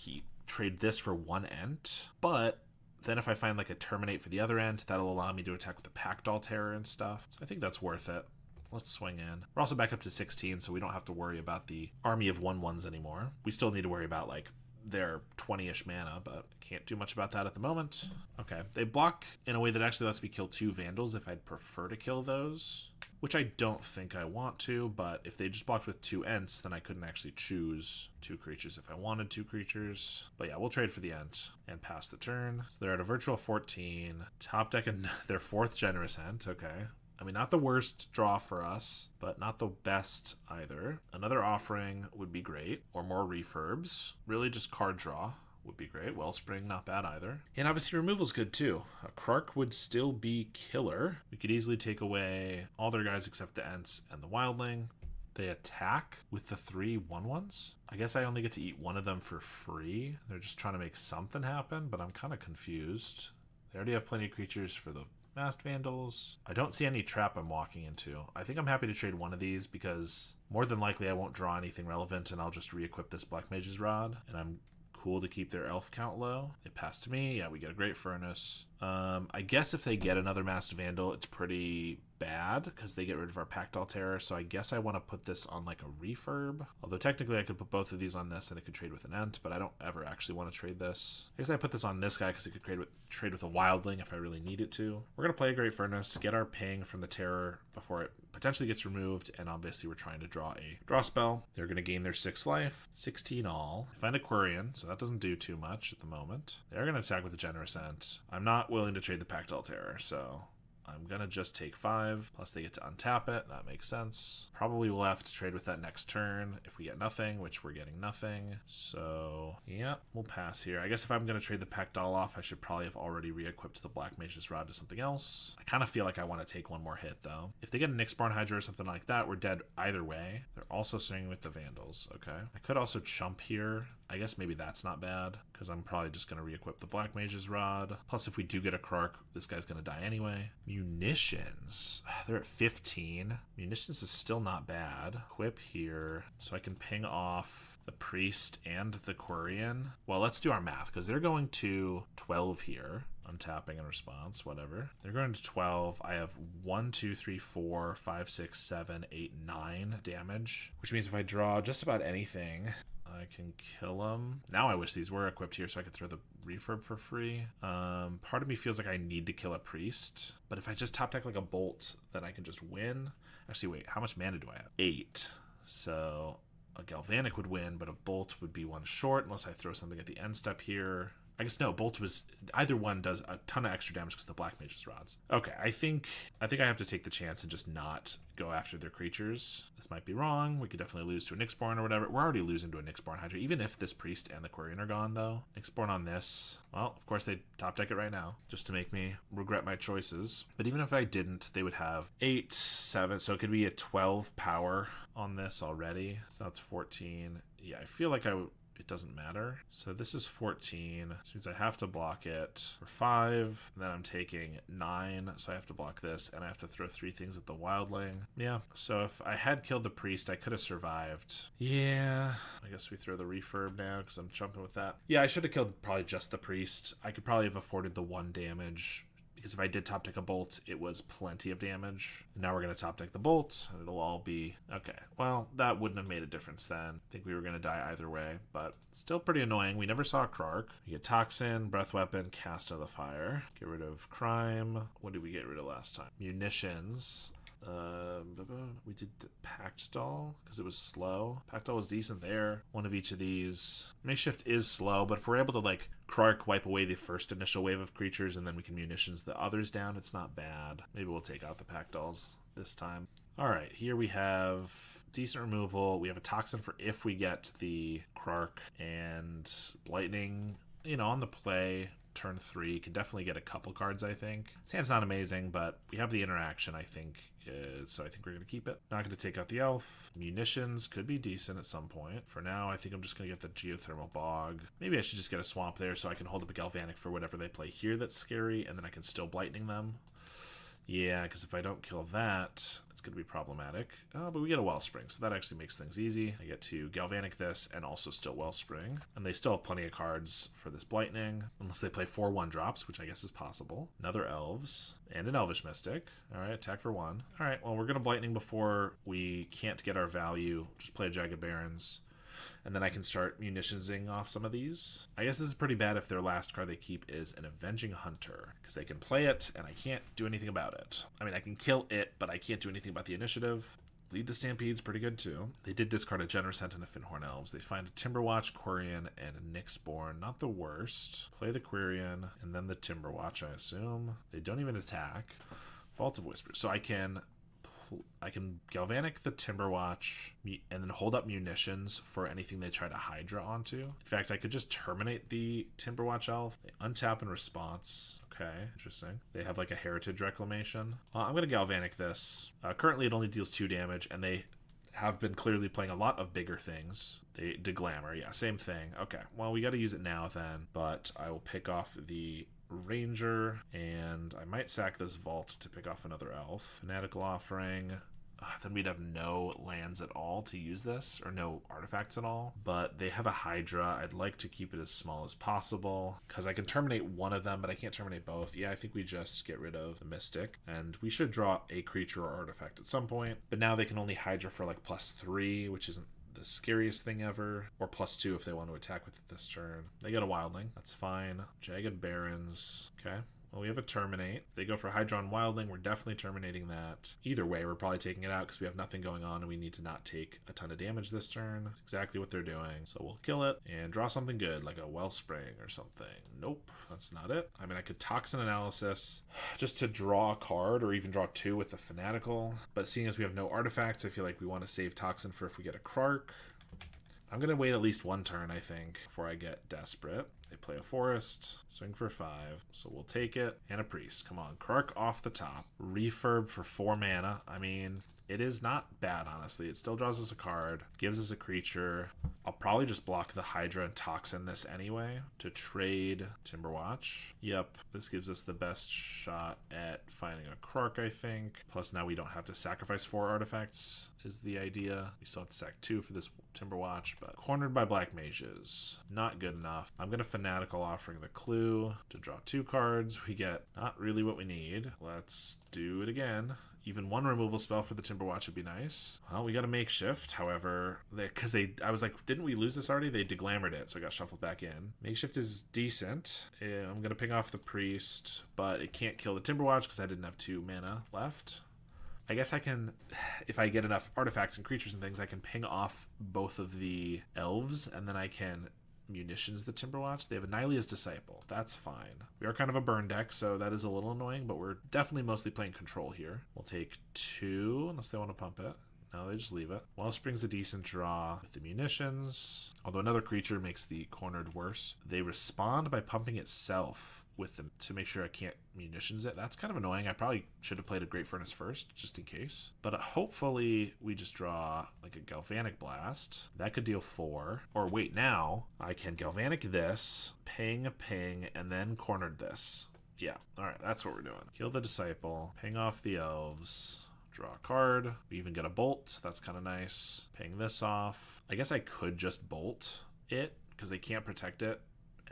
trade this for 1 Ent. But then if I find like a Terminate for the other Ent, that'll allow me to attack with the Packdoll Terror and stuff. So I think that's worth it. Let's swing in. We're also back up to 16, so we don't have to worry about the army of 1/1s anymore. We still need to worry about like their 20-ish mana, but can't do much about that at the moment. Okay, they block in a way that actually lets me kill 2 Vandals if I'd prefer to kill those, which I don't think I want to, but if they just blocked with 2 Ents, then I couldn't actually choose 2 creatures if I wanted 2 creatures. But yeah, we'll trade for the Ent and pass the turn. So they're at a virtual 14. Top deck and their 4th Generous Ent, okay. I mean, not the worst draw for us, but not the best either. Another Offering would be great, or more refurbs. Really just card draw would be great. Wellspring, not bad either. And obviously removal's good too. A Krark would still be killer. We could easily take away all their guys except the Ents and the Wildling. They attack with the 3 1/1s. I guess I only get to eat one of them for free. They're just trying to make something happen, but I'm kind of confused. They already have plenty of creatures for the Masked Vandals. I don't see any trap I'm walking into. I think I'm happy to trade one of these because more than likely I won't draw anything relevant and I'll just re-equip this Black Mage's Rod, and I'm cool to keep their elf count low. They pass to me. Yeah, we get a Great Furnace. I guess if they get another Masked Vandal, it's pretty bad because they get rid of our Packdoll Terror, so I guess I want to put this on like a refurb. Although technically I could put both of these on this and it could trade with an Ent, but I don't ever actually want to trade this. I guess I put this on this guy because it could trade with a Wildling if I really need it to. We're going to play a Great Furnace, get our ping from the Terror before it potentially gets removed, and obviously we're trying to draw a draw spell. They're going to gain their 6 life, 16 all. They find a Quirion, so that doesn't do too much at the moment. They're going to attack with a Generous Ent. I'm not willing to trade the Packdoll Terror, so I'm gonna just take 5, plus they get to untap it. That makes sense. Probably will have to trade with that next turn if we get nothing, which we're getting nothing. So yeah, we'll pass here. I guess if I'm gonna trade the Packdoll off, I should probably have already re-equipped the Black Mage's Rod to something else. I kind of feel like I want to take one more hit though. If they get a Nyxborn Hydra or something like that, we're dead either way. They're also swinging with the Vandals. Okay, I could also chump here. I guess maybe that's not bad because I'm probably just going to re-equip the Black Mage's Rod. Plus, if we do get a Krark, this guy's going to die anyway. Munitions. They're at 15. Munitions is still not bad. Equip here so I can ping off the Priest and the Quirion. Well, let's do our math because they're going to 12 here. Untapping in response, whatever. They're going to 12. I have 1, 2, 3, 4, 5, 6, 7, 8, 9 damage, which means if I draw just about anything, I can kill them. Now I wish these were equipped here so I could throw the refurb for free. Part of me feels like I need to kill a Priest, but if I just top deck like a Bolt, then I can just win. Actually, wait, how much mana do I have? 8. So a Galvanic would win, but a Bolt would be 1 short unless I throw something at the end step here. I guess no, Bolt was, either one does a ton of extra damage because the Black Mage's Rods. Okay, I think I have to take the chance and just not go after their creatures. This might be wrong. We could definitely lose to a Nyxborn or whatever. We're already losing to a Nyxborn Hydra, even if this Priest and the Quirion are gone though. Nyxborn on this. Well, of course they top deck it right now just to make me regret my choices. But even if I didn't, they would have 8, 7, so it could be a 12 power on this already. So that's 14. Yeah, I feel like it doesn't matter. So this is 14, which means I have to block it for 5. And then I'm taking 9, so I have to block this, and I have to throw 3 things at the wildling. Yeah, so if I had killed the priest, I could have survived. Yeah, I guess we throw the refurb now because I'm jumping with that. Yeah, I should have killed probably just the priest. I could probably have afforded the 1 damage, because if I did top deck a bolt, it was plenty of damage. And now we're going to top deck the bolt, and it'll all be... Okay, well, that wouldn't have made a difference then. I think we were going to die either way, but still pretty annoying. We never saw a Krark. We get Toxin, Breath Weapon, Cast of the Fire. Get rid of Crime. What did we get rid of last time? Munitions. We did Pact Doll because it was slow. Pact Doll was decent there. One of each of these. Makeshift is slow, but if we're able to like Krark wipe away the first initial wave of creatures and then we can munitions the others down, it's not bad. Maybe we'll take out the Pact Dolls this time. Alright, here we have decent removal. We have a Toxin for if we get the Krark, and Lightning, you know, on the play. Turn 3 can definitely get a couple cards, I think. Sand's not amazing, but we have the interaction, I think, so I think we're going to keep it. Not going to take out the elf. Munitions could be decent at some point. For now, I think I'm just going to get the Geothermal Bog. Maybe I should just get a Swamp there so I can hold up a Galvanic for whatever they play here that's scary, and then I can still Blightning them. Yeah, because if I don't kill that, it's going to be problematic. Oh, but we get a Wellspring, so that actually makes things easy. I get to Galvanic this and also still Wellspring. And they still have plenty of cards for this Blightning, unless they play 4 1-drops, which I guess is possible. Another Elves and an Elvish Mystic. All right, attack for 1. All right, well, we're going to Blightning before we can't get our value. Just play a Jagged Barrens. And then I can start munitionsing off some of these. I guess this is pretty bad if their last card they keep is an Avenging Hunter, because they can play it and I can't do anything about it. I mean, I can kill it, but I can't do anything about the initiative. Lead the Stampede's pretty good too. They did discard a Genercent and a Finhorn Elves. They find a Timberwatch, Quirion, and a Nyxborn. Not the worst. Play the Quirion and then the Timberwatch, I assume. They don't even attack. Vault of Whispers. So I can Galvanic the Timberwatch and then hold up munitions for anything they try to Hydra onto. In fact, I could just terminate the Timberwatch Elf. They untap in response. Okay, interesting. They have like a Heritage Reclamation. I'm going to Galvanic this. Currently, it only deals 2 damage, and they have been clearly playing a lot of bigger things. They Deglamor, yeah, same thing. Okay, well, we got to use it now then, but I will pick off the Ranger, and I might sack this Vault to pick off another Elf. Fanatical Offering. Then we'd have no lands at all to use this, or no artifacts at all. But they have a Hydra. I'd like to keep it as small as possible, because I can terminate one of them, but I can't terminate both. Yeah, I think we just get rid of the Mystic, and we should draw a creature or artifact at some point. But now they can only Hydra for like +3, which isn't the scariest thing ever, or +2 if they want to attack with it this turn. They get a Wildling, that's fine. Jagged Barrens, okay. Well, we have a Terminate. If they go for Hydra on Wildling, we're definitely terminating that. Either way, we're probably taking it out because we have nothing going on and we need to not take a ton of damage this turn. That's exactly what they're doing. So we'll kill it and draw something good, like a Wellspring or something. Nope, that's not it. I mean, I could Toxin Analysis just to draw a card, or even draw 2 with the Fanatical. But seeing as we have no artifacts, I feel like we want to save Toxin for if we get a Krark. I'm going to wait at least 1 turn, I think, before I get desperate. They play a Forest, swing for 5, so we'll take it. And a Priest. Come on, Krark off the top. Refurb for 4 mana. I mean, it is not bad, honestly. It still draws us a card, gives us a creature. I'll probably just block the Hydra and Toxin this anyway to trade Timberwatch. Yep, this gives us the best shot at finding a Krark, I think. Plus now we don't have to sacrifice 4 artifacts is the idea. We still have to sack 2 for this Timberwatch, but cornered by Black Mages. Not good enough. I'm going to Fanatical Offering the Clue to draw 2 cards. We get not really what we need. Let's do it again. Even 1 removal spell for the Timberwatch would be nice. Well, we got a Makeshift, however, I was like, didn't we lose this already? They Deglamored it, so I got shuffled back in. Makeshift is decent. I'm going to ping off the Priest, but it can't kill the Timberwatch because I didn't have 2 mana left. I guess I can, if I get enough artifacts and creatures and things, I can ping off both of the Elves, and then I can munitions the Timberwatch. They have Annihila's Disciple. That's fine. We are kind of a burn deck, so that is a little annoying, but we're definitely mostly playing control here. We'll take 2, unless they want to pump it. No, they just leave it. Wellspring's a decent draw with the munitions, although another creature makes the cornered worse. They respond by pumping itself, with them to make sure I can't munitions it. That's kind of annoying. I probably should have played a Great Furnace first, just in case. But hopefully we just draw like a Galvanic Blast. That could deal 4. Or wait, now I can Galvanic this, ping, and then cornered this. Yeah, alright, that's what we're doing. Kill the Disciple, ping off the Elves, draw a card. We even get a Bolt. That's kind of nice. Ping this off. I guess I could just Bolt it because they can't protect it.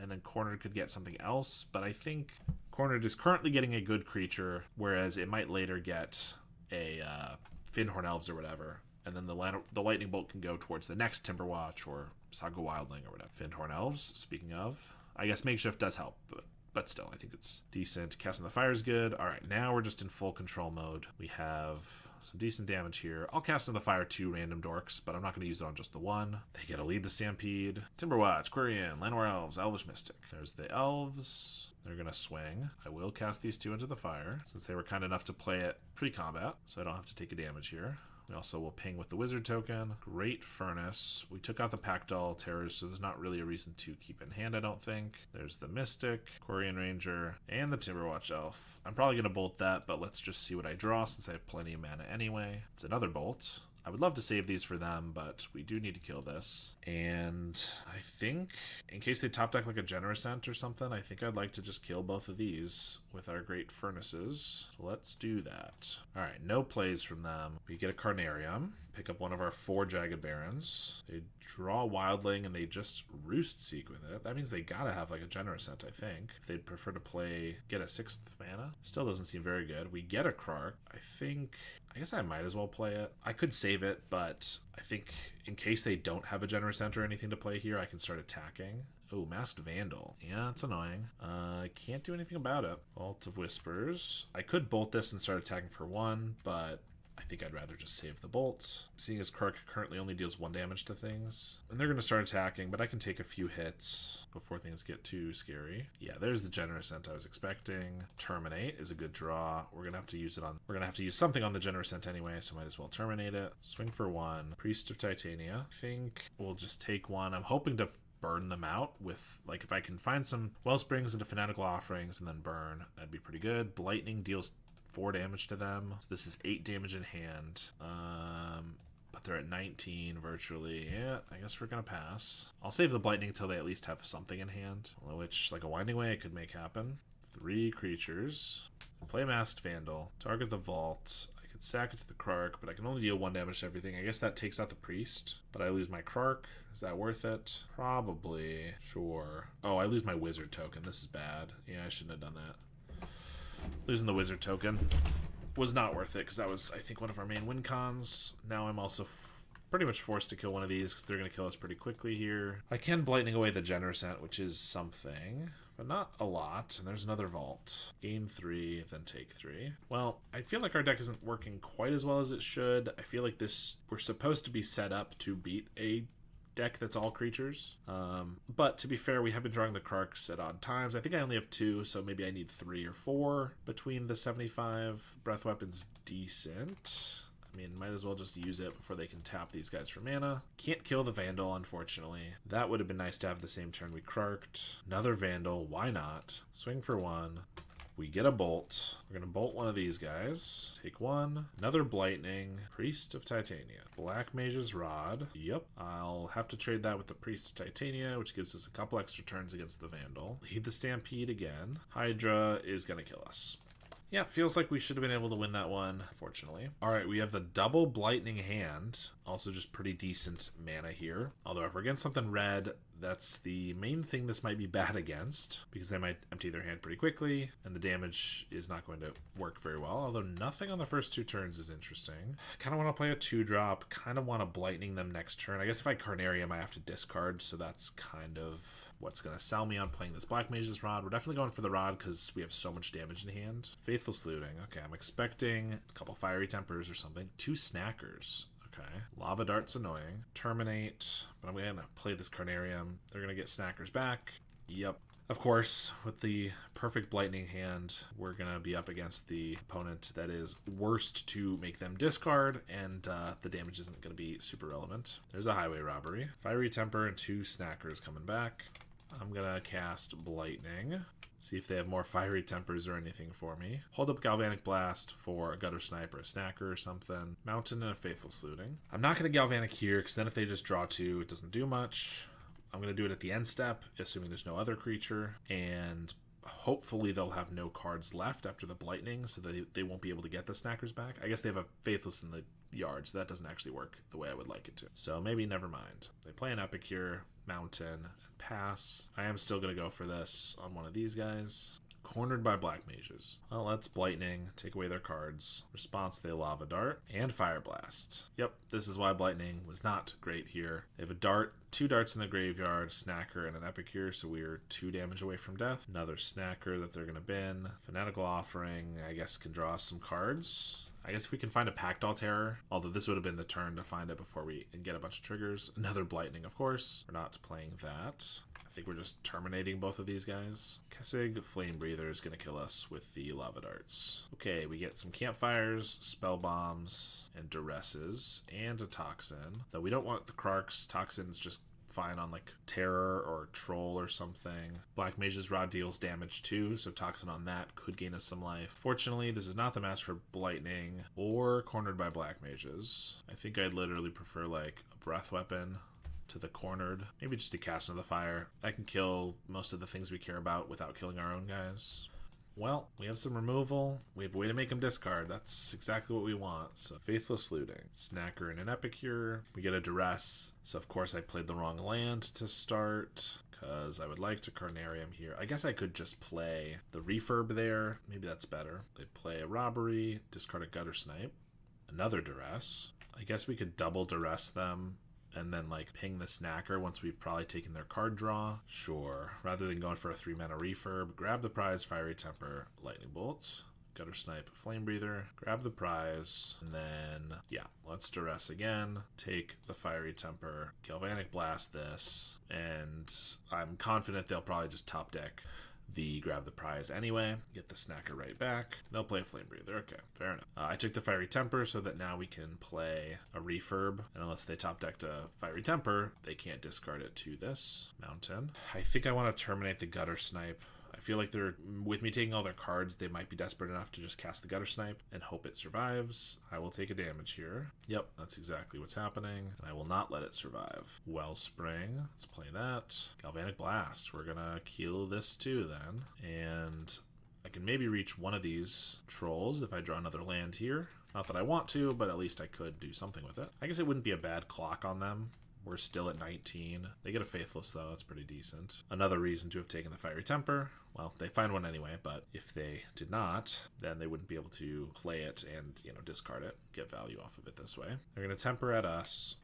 And then Cornered could get something else. But I think Cornered is currently getting a good creature, whereas it might later get a Finhorn Elves or whatever. And then the Lightning Bolt can go towards the next Timberwatch or Saga Wildling or whatever. Finhorn Elves, speaking of. I guess Makeshift does help, but still, I think it's decent. Casting the Fire is good. All right, now we're just in full control mode. We have some decent damage here. I'll cast in the Fire 2 random dorks, but I'm not going to use it on just the one. They get to lead the Stampede. Timberwatch, Quirion, Llanowar Elves, Elvish Mystic. There's the Elves. They're going to swing. I will cast these 2 into the fire, since they were kind enough to play it pre-combat, so I don't have to take a damage here. We also will ping with the Wizard token. Great Furnace. We took out the Pactol Terrors, so there's not really a reason to keep in hand, I don't think. There's the Mystic, Quirion Ranger, and the Timberwatch Elf. I'm probably going to bolt that, but let's just see what I draw since I have plenty of mana anyway. It's another bolt. I would love to save these for them, but we do need to kill this. And I think, in case they top deck like a Generosent or something, I think I'd like to just kill both of these with our Great Furnaces. So let's do that. Alright, no plays from them. We get a Carnarium, pick up one of our 4 Jagged Barons. They draw a Wildling and they just Roost Seek with it. That means they gotta have like a Generosent, I think. If they'd prefer to get a 6th mana. Still doesn't seem very good. We get a Krark. I guess I might as well play it. I could save it, but I think in case they don't have a Generosent or anything to play here, I can start attacking. Oh, Masked Vandal. Yeah, it's annoying. I can't do anything about it. Vault of Whispers. I could bolt this and start attacking for 1, but I think I'd rather just save the bolt. Seeing as Krark currently only deals 1 damage to things. And they're going to start attacking, but I can take a few hits before things get too scary. Yeah, there's the Generosent I was expecting. Terminate is a good draw. We're going to have to use something on the Generosent anyway, so might as well terminate it. Swing for 1. Priest of Titania. I think we'll just take 1. I'm hoping to burn them out with, like, if I can find some Wellsprings into Fanatical Offerings and then burn, that'd be pretty good. Lightning deals 4 damage to them. This is 8 damage in hand. But they're at 19 virtually. Yeah, I guess we're gonna pass. I'll save the Blightning until they at least have something in hand, which, like a Winding Way, I could make happen. 3 creatures. Play Masked Vandal. Target the Vault. I could sack it to the Krark, but I can only deal 1 damage to everything. I guess that takes out the Priest, but I lose my Krark. Is that worth it? Probably. Sure. Oh, I lose my Wizard token. This is bad. Yeah, I shouldn't have done that. Losing the Wizard token was not worth it because that was, I think, one of our main win cons. Now I'm also pretty much forced to kill one of these because they're going to kill us pretty quickly here. I can Blightning away the Generosent, which is something, but not a lot. And there's another Vault. Gain 3, then take 3. Well, I feel like our deck isn't working quite as well as it should. I feel like we're supposed to be set up to beat a deck that's all creatures, but to be fair, we have been drawing the Krarks at odd times. I think I only have 2, so maybe I need 3 or 4 between the 75. Breath Weapon's decent. I mean, might as well just use it before they can tap these guys for mana. Can't kill the Vandal, unfortunately. That would have been nice to have the same turn we Krarked. Another Vandal, why not? Swing for 1. We get a Bolt. We're going to bolt one of these guys. Take 1. Another Blightning. Priest of Titania. Black Mage's Rod. Yep. I'll have to trade that with the Priest of Titania, which gives us a couple extra turns against the Vandal. Lead the Stampede again. Hydra is going to kill us. Yeah, feels like we should have been able to win that one, fortunately. All right, we have the double Blightning hand. Also just pretty decent mana here. Although if we're against something red, that's the main thing this might be bad against, because they might empty their hand pretty quickly, and the damage is not going to work very well. Although nothing on the first 2 turns is interesting. Kind of want to play a 2-drop, kind of want to Blightning them next turn. I guess if I Carnarium, I have to discard, so that's kind of what's going to sell me on playing this Black Mage's Rod. We're definitely going for the Rod because we have so much damage in hand. Faithless Looting. Okay, I'm expecting a couple Fiery Tempers or something. 2 Snackers. Okay. Lava Dart's annoying. Terminate. But I'm going to play this Carnarium. They're going to get Snackers back. Yep. Of course, with the perfect Blightning hand, we're going to be up against the opponent that is worst to make them discard, and the damage isn't going to be super relevant. There's a Highway Robbery. Fiery Temper and 2 Snackers coming back. I'm gonna cast Blightning. See if they have more Fiery Tempers or anything for me. Hold up Galvanic Blast for a Gutter Snipe or a Snacker or something. Mountain and a Faithless Looting. I'm not gonna Galvanic here, because then if they just draw 2, it doesn't do much. I'm gonna do it at the end step, assuming there's no other creature, and hopefully they'll have no cards left after the Blightning, so that they won't be able to get the Snackers back. I guess they have a Faithless in the yard, so that doesn't actually work the way I would like it to. So maybe never mind. They play an Epic here, Mountain, and pass. I am still going to go for this on one of these guys. Cornered by Black Mages. Well, let's Blightning, take away their cards. Response, they Lava Dart, and Fire Blast. Yep, this is why Blightning was not great here. They have a Dart, 2 darts in the graveyard, Snacker, and an Epic here, so we're 2 damage away from death. Another Snacker that they're going to bin. Fanatical Offering, I guess, can draw us some cards. I guess if we can find a Pact Terror, although this would have been the turn to find it before we get a bunch of triggers. Another Blightning, of course. We're not playing that. I think we're just terminating both of these guys. Kessig Flame Breather is going to kill us with the Lava Darts. Okay, we get some Campfires, Spell Bombs, and Duresses, and a Toxin. Though we don't want the Krarks. Toxin's just fine on like Terror or Troll or something. Black Mage's Rod deals damage too, so Toxin on that could gain us some life. Fortunately, this is not the match for Blightning or Cornered by Black Mages. I think I'd literally prefer like a Breath Weapon to the Cornered. Maybe just a Cast into the Fire. That can kill most of the things we care about without killing our own guys. Well, we have some removal. We have a way to make them discard. That's exactly what we want. So Faithless Looting. Snacker and an Epic here. We get a Duress. So of course I played the wrong land to start, because I would like to Carnarium here. I guess I could just play the Refurb there. Maybe that's better. They play a Robbery, discard a Gutter Snipe. Another Duress. I guess we could double Duress them and then like ping the Snacker once we've probably taken their card draw. Sure. Rather than going for a 3-mana Refurb, grab the prize, Fiery Temper, Lightning Bolt, Gutter Snipe, Flame Breather, grab the prize, and then, yeah, let's Duress again, take the Fiery Temper, Galvanic Blast this, and I'm confident they'll probably just top deck the grab the prize anyway, get the Snacker right back. They'll play a Flame Breather. Okay, fair enough. I took the Fiery Temper so that now we can play a Refurb, and unless they top decked a Fiery Temper, they can't discard it to this Mountain. I think I want to terminate the Gutter Snipe. I feel like they're, with me taking all their cards, they might be desperate enough to just cast the Gutter Snipe and hope it survives. I will take a damage here. Yep, that's exactly what's happening, and I will not let it survive. Wellspring, let's play that. Galvanic Blast, we're gonna kill this too then, and I can maybe reach one of these Trolls if I draw another land here. Not that I want to, but at least I could do something with it. I guess it wouldn't be a bad clock on them. We're still at 19. They get a Faithless, though. That's pretty decent. Another reason to have taken the Fiery Temper. Well, they find one anyway, but if they did not, then they wouldn't be able to play it and, discard it, get value off of it this way. They're going to Temper at us,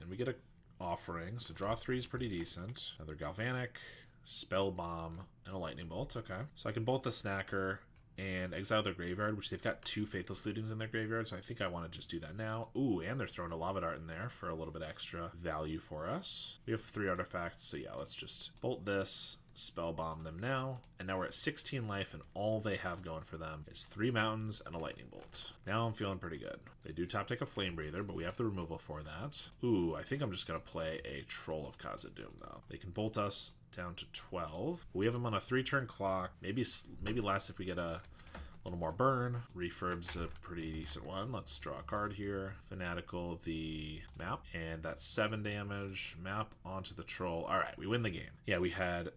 and we get a Offering, so draw 3 is pretty decent. Another Galvanic, Spell Bomb, and a Lightning Bolt. Okay. So I can bolt the Snacker and exile their graveyard, which they've got 2 Faithless Lootings in their graveyard, so I think I want to just do that now. Ooh, and they're throwing a Lava Dart in there for a little bit extra value for us. We have 3 artifacts, so yeah, let's just bolt this, Spell Bomb them now, and now we're at 16 life, and all they have going for them is 3 Mountains and a Lightning Bolt. Now I'm feeling pretty good. They do top deck a Flame Breather, but we have the removal for that. Ooh, I think I'm just going to play a Troll of Khazad-dûm, though. They can bolt us down to 12. We have them on a 3-turn clock. Maybe less if we get a little more burn. Refurb's a pretty decent one. Let's draw a card here. Fanatical, the map, and that's 7 damage. Map onto the Troll. All right, we win the game. Yeah, we had,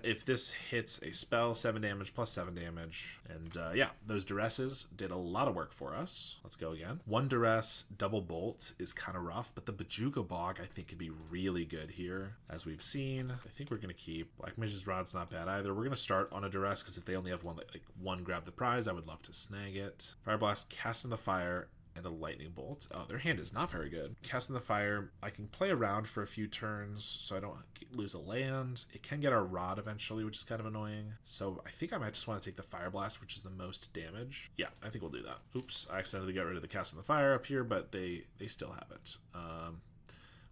if this hits a spell, 7 damage plus 7 damage. And yeah, those Duresses did a lot of work for us. Let's go again. 1 Duress, double bolt is kind of rough, but the Bajuga Bog I think could be really good here. As we've seen, I think we're going to keep. Black Mage's Rod's not bad either. We're going to start on a Duress because if they only have one grab the prize, I would love to snag it. Fire Blast, Cast in the Fire, and a Lightning Bolt. Oh, their hand is not very good. Cast in the Fire, I can play around for a few turns so I don't lose a land. It can get our Rod eventually, which is kind of annoying. So I think I might just want to take the Fire Blast, which is the most damage. Yeah, I think we'll do that. Oops, I accidentally got rid of the Cast in the Fire up here, but they still have it.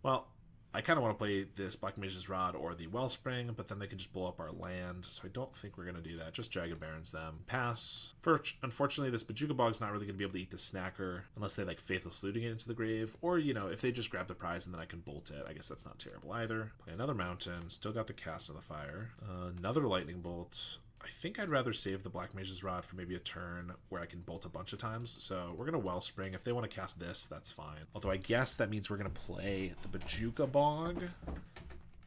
Well, I kind of want to play this Black Mage's Rod or the Wellspring, but then they could just blow up our land, so I don't think we're going to do that. Just Dragon Barons them. Pass. Unfortunately, this Bojuka Bog's not really going to be able to eat the Snacker unless they like Faithless Looting it into the grave, or, you know, if they just grab the prize and then I can bolt it. I guess that's not terrible either. Play another Mountain. Still got the Cast of the Fire. Another Lightning Bolt. I think I'd rather save the Black Mage's Rod for maybe a turn where I can bolt a bunch of times. So we're going to Wellspring. If they want to cast this, that's fine. Although I guess that means we're going to play the Bojuka Bog,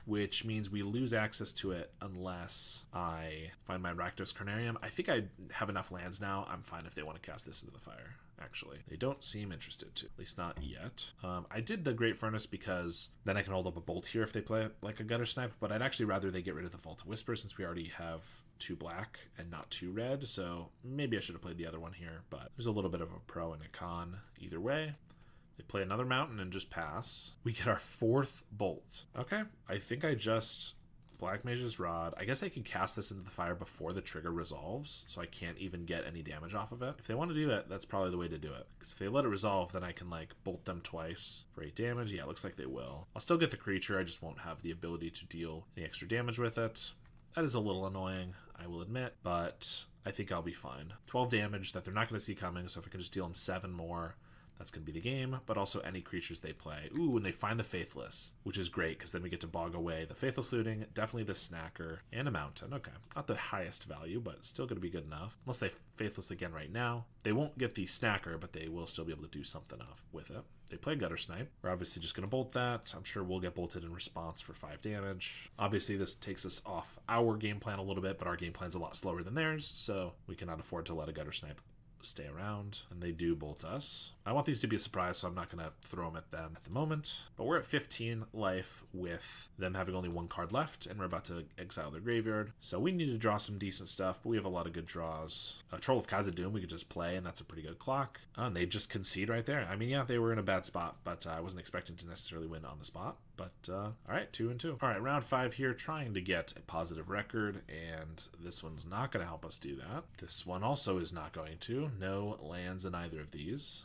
which means we lose access to it unless I find my Rakdos Carnarium. I think I have enough lands now. I'm fine if they want to cast this into the fire, actually. They don't seem interested to, at least not yet. I did the Great Furnace because then I can hold up a Bolt here if they play like a Gutter Snipe, but I'd actually rather they get rid of the Vault of Whisper since we already have 2 black and not 2 red, so maybe I should have played the other one here, but there's a little bit of a pro and a con either way. They play another Mountain and just pass. We get our 4th Bolt. Okay, I think I just Black Mage's Rod. I guess I can cast this into the fire before the trigger resolves, so I can't even get any damage off of it. If they want to do it, that's probably the way to do it, because if they let it resolve, then I can like bolt them twice for 8 damage. Yeah, it looks like they will. I'll still get the creature, I just won't have the ability to deal any extra damage with it. That is a little annoying, I will admit, but I think I'll be fine. 12 damage that they're not going to see coming, so if I can just deal them 7 more, that's going to be the game, but also any creatures they play. Ooh, and they find the Faithless, which is great, because then we get to bog away the Faithless Looting, definitely the Snacker, and a Mountain. Okay, not the highest value, but still going to be good enough. Unless they Faithless again right now. They won't get the Snacker, but they will still be able to do something off with it. They play Gutter Snipe. We're obviously just going to bolt that. I'm sure we'll get bolted in response for 5 damage. Obviously, this takes us off our game plan a little bit, but our game plan's a lot slower than theirs, so we cannot afford to let a Gutter Snipe stay around, and they do bolt us. I want these to be a surprise, so I'm not going to throw them at them at the moment, but we're at 15 life with them having only 1 card left, and we're about to exile their graveyard, so we need to draw some decent stuff, but we have a lot of good draws. Troll of Khazad-dûm we could just play, and that's a pretty good clock. And they just concede right there. I mean, yeah, they were in a bad spot, but I wasn't expecting to necessarily win on the spot. But all right, 2-2. All right, round 5 here, trying to get a positive record, and this one's not going to help us do that. This one also is not going to. No lands in either of these.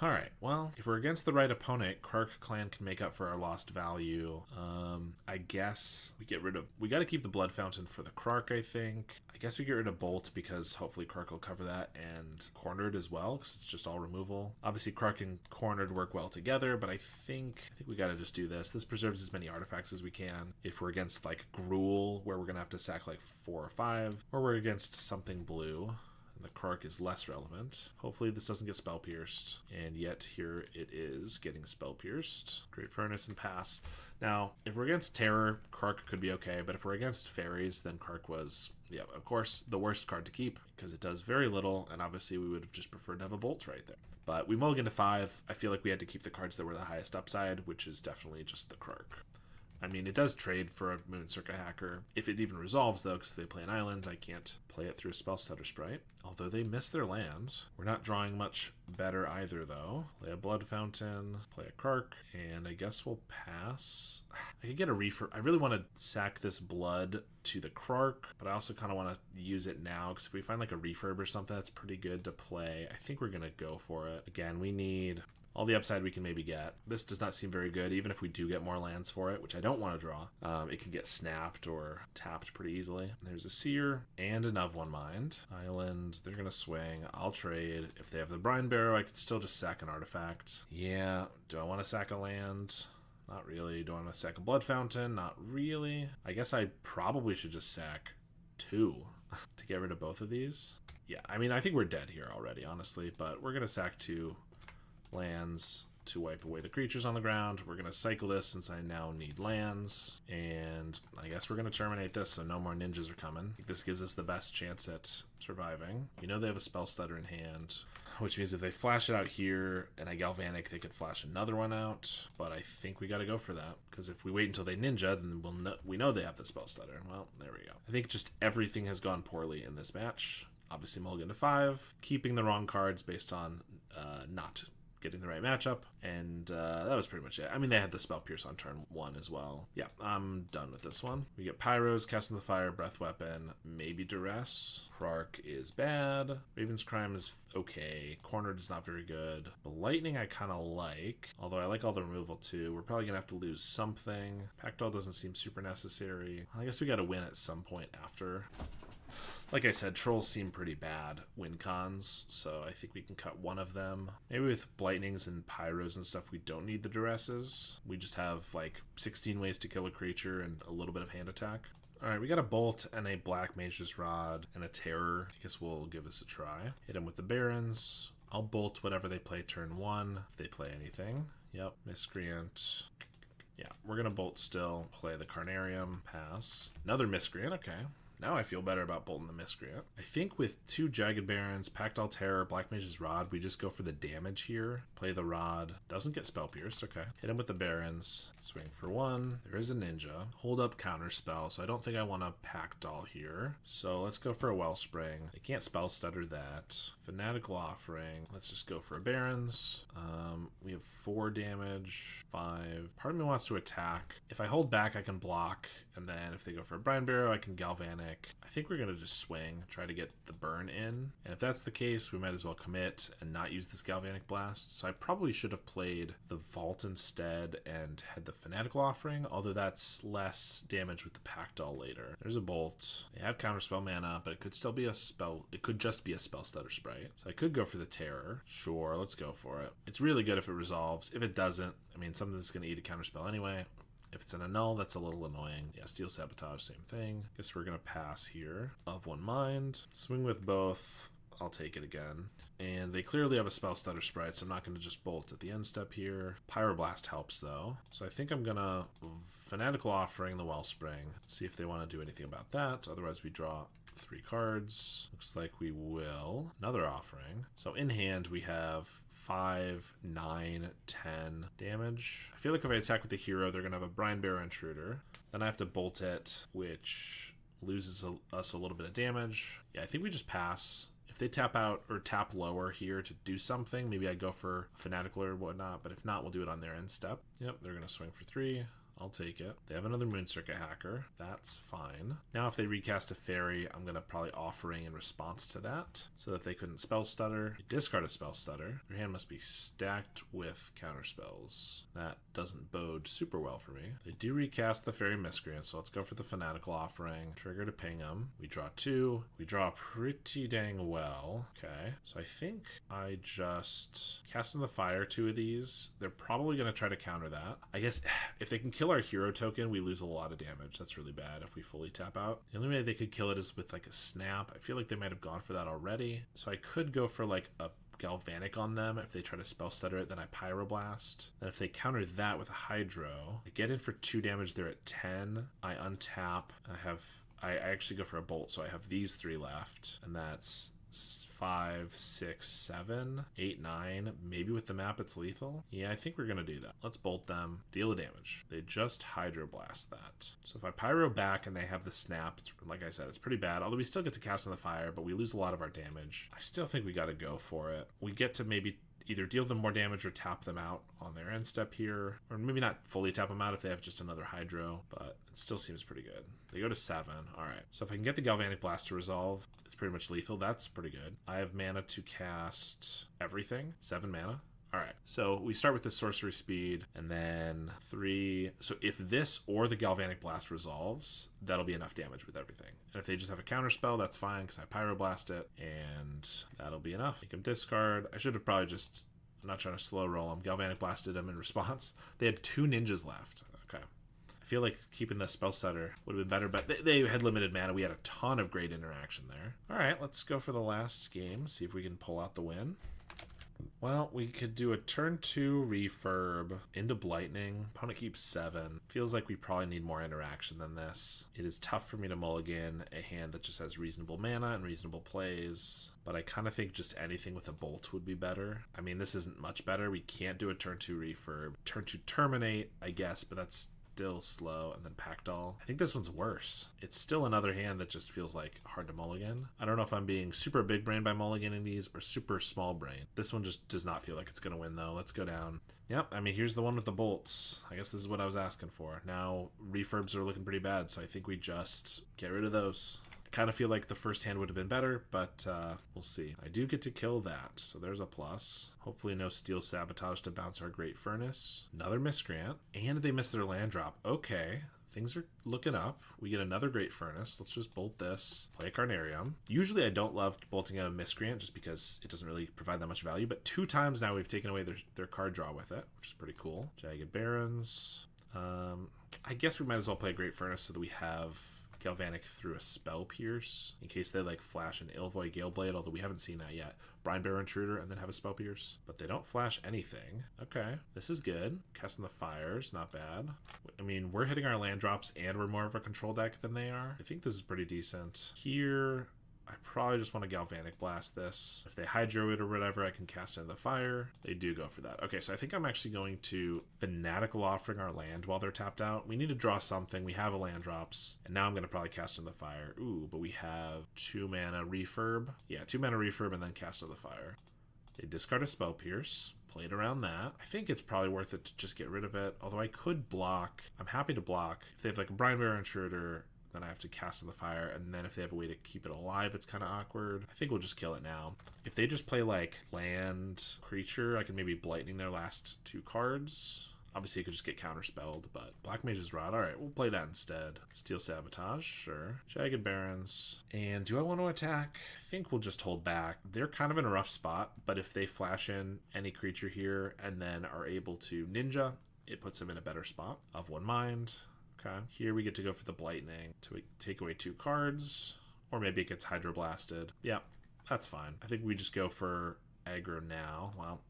All right, well, if we're against the right opponent, Kark Clan can make up for our lost value. I guess we got to keep the Blood Fountain for the Kark, I think. I guess we get rid of Bolt because hopefully Kark will cover that, and Cornered as well because it's just all removal. Obviously, Kark and Cornered work well together, but I think we got to just do this. This preserves as many artifacts as we can. If we're against like Gruul, where we're going to have to sack like 4 or 5, or we're against something blue, the Kark is less relevant. Hopefully this doesn't get spell pierced, and yet here it is getting spell pierced. Great Furnace and pass. Now, if we're against Terror, Kark could be okay, but if we're against Fairies, then Kark was, yeah, of course, the worst card to keep, because it does very little, and obviously we would have just preferred to have a Bolt right there. But we mulligan to 5. I feel like we had to keep the cards that were the highest upside, which is definitely just the Kark. I mean, it does trade for a Moon Circa Hacker. If it even resolves, though, because if they play an island, I can't play it through a Spell Stutter Sprite. Although they miss their lands. We're not drawing much better either, though. Play a Blood Fountain, play a Kark, and I guess we'll pass. I could get a refurb. I really want to sack this blood to the Kark, but I also kind of want to use it now, because if we find like a refurb or something that's pretty good to play, I think we're going to go for it. Again, we need all the upside we can maybe get. This does not seem very good, even if we do get more lands for it, which I don't want to draw. It can get snapped or tapped pretty easily. There's a Seer and another One Mind. Island, they're going to swing. I'll trade. If they have the Brine Barrow, I could still just sack an artifact. Yeah, do I want to sack a land? Not really. Do I want to sack a Blood Fountain? Not really. I guess I probably should just sack 2 to get rid of both of these. Yeah, I mean, I think we're dead here already, honestly, but we're going to sack 2 lands to wipe away the creatures on the ground. We're going to cycle this since I now need lands, and I guess we're going to terminate this so no more ninjas are coming. This gives us the best chance at surviving. You know they have a Spell Stutter in hand, which means if they flash it out here and I Galvanic, they could flash another one out, but I think we got to go for that, because if we wait until they ninja, then we know they have the Spell Stutter. Well, there we go. I think just everything has gone poorly in this match. Obviously mulligan to 5, keeping the wrong cards based on not getting the right matchup, and that was pretty much it. I mean, they had the Spell Pierce on turn 1 as well. Yeah, I'm done with this one. We get Pyros, Cast in the Fire, Breath Weapon, maybe Duress. Krark is bad. Raven's Crime is okay. Cornered is not very good. But Lightning I kind of like, although I like all the removal too. We're probably going to have to lose something. Pact Doll doesn't seem super necessary. I guess we got to win at some point after. Like I said, trolls seem pretty bad win cons, so I think we can cut one of them. Maybe with Lightnings and Pyros and stuff, we don't need the Duresses. We just have like 16 ways to kill a creature and a little bit of hand attack. Alright, we got a Bolt and a Black Mage's Rod and a Terror. I guess we'll give this a try. Hit him with the Barons. I'll Bolt whatever they play turn 1, if they play anything. Yep, Miscreant. Yeah, we're going to Bolt still. Play the Carnarium. Pass. Another Miscreant, okay. Now I feel better about bolting the Miscreant. I think with 2 Jagged Barons, Pact Doll Terror, Black Mage's Rod, we just go for the damage here. Play the Rod. Doesn't get Spell Pierced, okay. Hit him with the Barons. Swing for 1. There is a Ninja. Hold up Counterspell, so I don't think I want a Pact Doll here. So let's go for a Wellspring. I can't Spell Stutter that. Fanatical Offering. Let's just go for a Barons. We have 4 damage. 5. Part of me wants to attack. If I hold back, I can block. And then if they go for a Brine Barrow, I can Galvanic. I think we're going to just swing, try to get the burn in. And if that's the case, we might as well commit and not use this Galvanic Blast. So I probably should have played the Vault instead and had the Fanatical Offering, although that's less damage with the Pact Doll later. There's a Bolt. They have Counterspell mana, but it could still be a spell. It could just be a Spell Stutter Sprite. So I could go for the Terror. Sure, let's go for it. It's really good if it resolves. If it doesn't, I mean, something's going to eat a Counterspell anyway. If it's an annul, that's a little annoying. Yeah, Steel Sabotage, same thing. Guess we're going to pass here. Of one mind. Swing with both. I'll take it again. And they clearly have a Spell Stutter Sprite, so I'm not going to just bolt at the end step here. Pyroblast helps, though. So I think I'm going to Fanatical Offering the Wellspring. See if they want to do anything about that. Otherwise, we draw 3 cards. Looks like we will. Another Offering. So in hand, we have 5, 9, 10 damage. I feel like if I attack with the hero, they're going to have a Brine Barrow Intruder. Then I have to bolt it, which loses us a little bit of damage. Yeah, I think we just pass. If they tap out or tap lower here to do something, maybe I go for Fanatical or whatnot, but if not, we'll do it on their end step. Yep, they're going to swing for 3. I'll take it. They have another Moon Circuit Hacker. That's fine. Now if they recast a Fairy, I'm going to probably Offering in response to that so that they couldn't Spell Stutter. They discard a Spell Stutter. Your hand must be stacked with counterspells. That doesn't bode super well for me. They do recast the Fairy Miscreant, so let's go for the Fanatical Offering. Trigger to ping them. We draw 2. We draw pretty dang well. Okay, so I think I just cast in the Fire 2 of these. They're probably going to try to counter that. I guess if they can kill our hero token, we lose a lot of damage. That's really bad if we fully tap out. The only way they could kill it is with like a Snap. I feel like they might have gone for that already. So I could go for like a Galvanic on them. If they try to Spell Stutter it, then I Pyroblast. Then if they counter that with a Hydro, I get in for 2 damage. They're at 10. I untap. I actually go for a Bolt, so I have these 3 left, and that's 5, 6, 7, 8, 9. Maybe with the map it's lethal. Yeah, I think we're gonna do that. Let's bolt them. Deal the damage. They just Hydroblast that. So if I Pyro back and they have the Snap, it's, like I said, it's pretty bad. Although we still get to cast in the Fire, but we lose a lot of our damage. I still think we gotta go for it. We get to maybe either deal them more damage or tap them out on their end step here. Or maybe not fully tap them out if they have just another Hydro, but it still seems pretty good. They go to 7. Alright, so if I can get the Galvanic Blast to resolve, it's pretty much lethal. That's pretty good. I have mana to cast everything. 7 mana. Alright, so we start with the Sorcery Speed, and then 3. So if this or the Galvanic Blast resolves, that'll be enough damage with everything. And if they just have a counter spell, that's fine, because I Pyroblast it, and that'll be enough. Make them discard. I should have probably just, I'm not trying to slow roll them, Galvanic Blasted them in response. They had 2 ninjas left. Okay. I feel like keeping the Spell Stutter would have been better, but they had limited mana. We had a ton of great interaction there. Alright, let's go for the last game, see if we can pull out the win. Well, we could do a turn 2 refurb into Blightning. Opponent keeps 7. Feels like we probably need more interaction than this. It is tough for me to mulligan a hand that just has reasonable mana and reasonable plays, but I kind of think just anything with a Bolt would be better. I mean, this isn't much better. We can't do a turn 2 refurb. Turn 2 terminate, I guess, but that's still slow, and then Packdoll. I think this one's worse. It's still another hand that just feels like hard to mulligan. I don't know if I'm being super big brain by mulliganing these or super small brain. This one just does not feel like it's going to win, though. Let's go down. Yep, I mean, here's the one with the bolts. I guess this is what I was asking for. Now, refurbs are looking pretty bad, so I think we just get rid of those. Kind of feel like the first hand would have been better, but we'll see. I do get to kill that, so there's a plus. Hopefully no Steel Sabotage to bounce our Great Furnace. Another Miscreant, and they missed their land drop. Okay, things are looking up. We get another Great Furnace. Let's just bolt this. Play a Carnarium. Usually I don't love bolting a Miscreant just because it doesn't really provide that much value, but 2 times now we've taken away their card draw with it, which is pretty cool. Jagged Barrens. I guess we might as well play a Great Furnace so that we have Galvanic through a Spell Pierce in case they like flash an Ilvoy Galeblade, although we haven't seen that yet. Brine Bear Intruder and then have a Spell Pierce, but they don't flash anything. Okay, this is good. Casting the Fires, not bad. I mean, we're hitting our land drops and we're more of a control deck than they are. I think this is pretty decent. Here, I probably just want to Galvanic Blast this. If they Hydro it or whatever, I can cast into the fire. They do go for that. Okay, so I think I'm actually going to Fanatical Offering our land while they're tapped out. We need to draw something. We have a land drops. And now I'm going to probably cast in the fire. Ooh, but we have 2 mana Refurb. Yeah, 2 mana Refurb and then cast into the fire. They discard a Spell Pierce. Played around that. I think it's probably worth it to just get rid of it. Although I could block. I'm happy to block. If they have like a Brine Bear Intruder, then I have to cast in the fire, and then if they have a way to keep it alive, it's kind of awkward. I think we'll just kill it now. If they just play like land creature, I can maybe Blightning their last 2 cards. Obviously, it could just get counterspelled, but Black Mage's Rod. All right, we'll play that instead. Steel Sabotage, sure. Jagged Barrens. And do I want to attack? I think we'll just hold back. They're kind of in a rough spot, but if they flash in any creature here and then are able to Ninja, it puts them in a better spot. Of one mind. Okay, here we get to go for the Blightning to take away 2 cards, or maybe it gets Hydroblasted. Yeah, that's fine. I think we just go for aggro now. Well,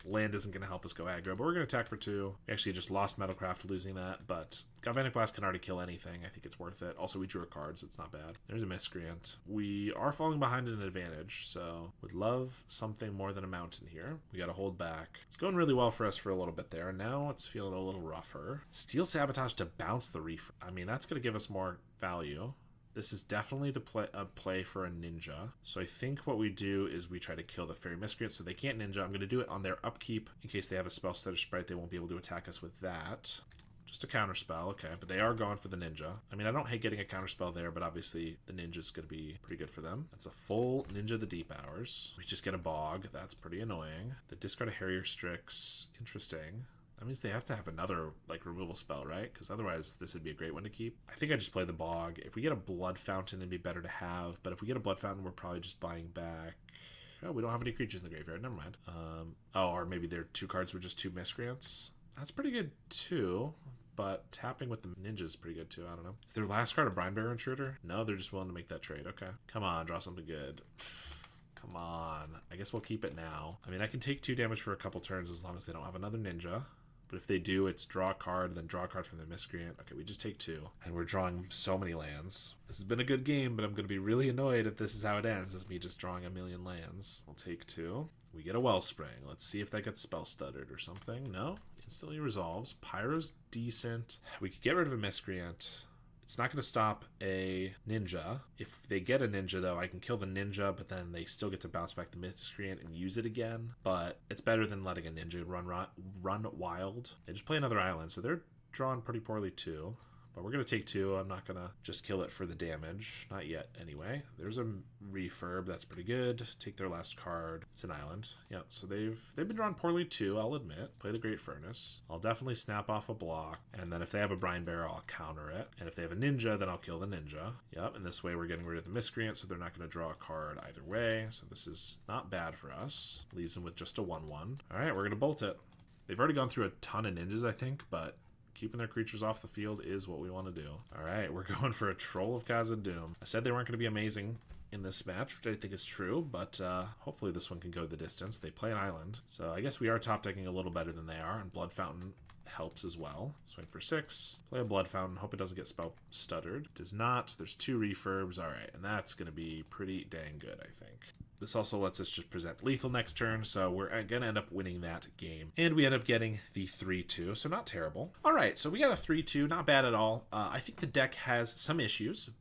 land isn't going to help us go aggro, but we're going to attack for 2. We actually just lost Metalcraft losing that, but Galvanic Blast can already kill anything. I think it's worth it. Also, we drew a card, so it's not bad. There's a Miscreant. We are falling behind in an advantage, so would love something more than a mountain here. We got to hold back. It's going really well for us for a little bit there. Now it's feeling a little rougher. Steel Sabotage to bounce the Reef. I mean, that's going to give us more value. This is definitely the play for a Ninja. So I think what we do is we try to kill the Fairy Miscreant so they can't Ninja. I'm going to do it on their upkeep. In case they have a Spell Stutter Sprite, they won't be able to attack us with that. Just a counterspell, okay, but they are going for the Ninja. I mean, I don't hate getting a counterspell there, but obviously the Ninja's going to be pretty good for them. That's a full Ninja the Deep Hours. We just get a Bog. That's pretty annoying. The discard a Harrier Strix. Interesting. That means they have to have another, like, removal spell, right? Because otherwise, this would be a great one to keep. I think I just play the Bog. If we get a Blood Fountain, it'd be better to have. But if we get a Blood Fountain, we're probably just buying back. Oh, we don't have any creatures in the graveyard. Never mind. Oh, or maybe their 2 cards were just 2 Miscreants. That's pretty good, too. But tapping with the Ninja is pretty good, too. I don't know. Is their last card a Brine Bear Intruder? No, they're just willing to make that trade. Okay. Come on, draw something good. Come on. I guess we'll keep it now. I mean, I can take 2 damage for a couple turns as long as they don't have another Ninja. But if they do, it's draw a card, then draw a card from the Miscreant. Okay, we just take 2. And we're drawing so many lands. This has been a good game, but I'm going to be really annoyed if this is how it ends, as me just drawing a million lands. We'll take 2. We get a Wellspring. Let's see if that gets Spell Stuttered or something. No? Instantly resolves. Pyro's decent. We could get rid of a Miscreant. It's not going to stop a Ninja. If they get a Ninja, though, I can kill the Ninja, but then they still get to bounce back the Miscreant and use it again. But it's better than letting a Ninja run wild. They just play another island, so they're drawn pretty poorly, too. But we're going to take 2. I'm not going to just kill it for the damage. Not yet, anyway. There's a Refurb. That's pretty good. Take their last card. It's an island. Yeah, so they've been drawn poorly, too, I'll admit. Play the Great Furnace. I'll definitely snap off a block. And then if they have a Brine Bear, I'll counter it. And if they have a Ninja, then I'll kill the Ninja. Yep, and this way we're getting rid of the Miscreant, so they're not going to draw a card either way. So this is not bad for us. Leaves them with just a 1-1. All right, we're going to bolt it. They've already gone through a ton of Ninjas, I think, but keeping their creatures off the field is what we want to do. All right, we're going for a Troll of Khazad-dûm. I said they weren't going to be amazing in this match, which I think is true, but hopefully this one can go the distance. They play an island, so I guess we are top decking a little better than they are, and Blood Fountain helps as well. Swing for 6, play a Blood Fountain, hope it doesn't get Spell Stuttered. It does not. There's 2 Refurbs. All right, and that's going to be pretty dang good, I think. This also lets us just present lethal next turn, so we're going to end up winning that game. And we end up getting the 3-2, so not terrible. All right, so we got a 3-2, not bad at all. I think the deck has some issues.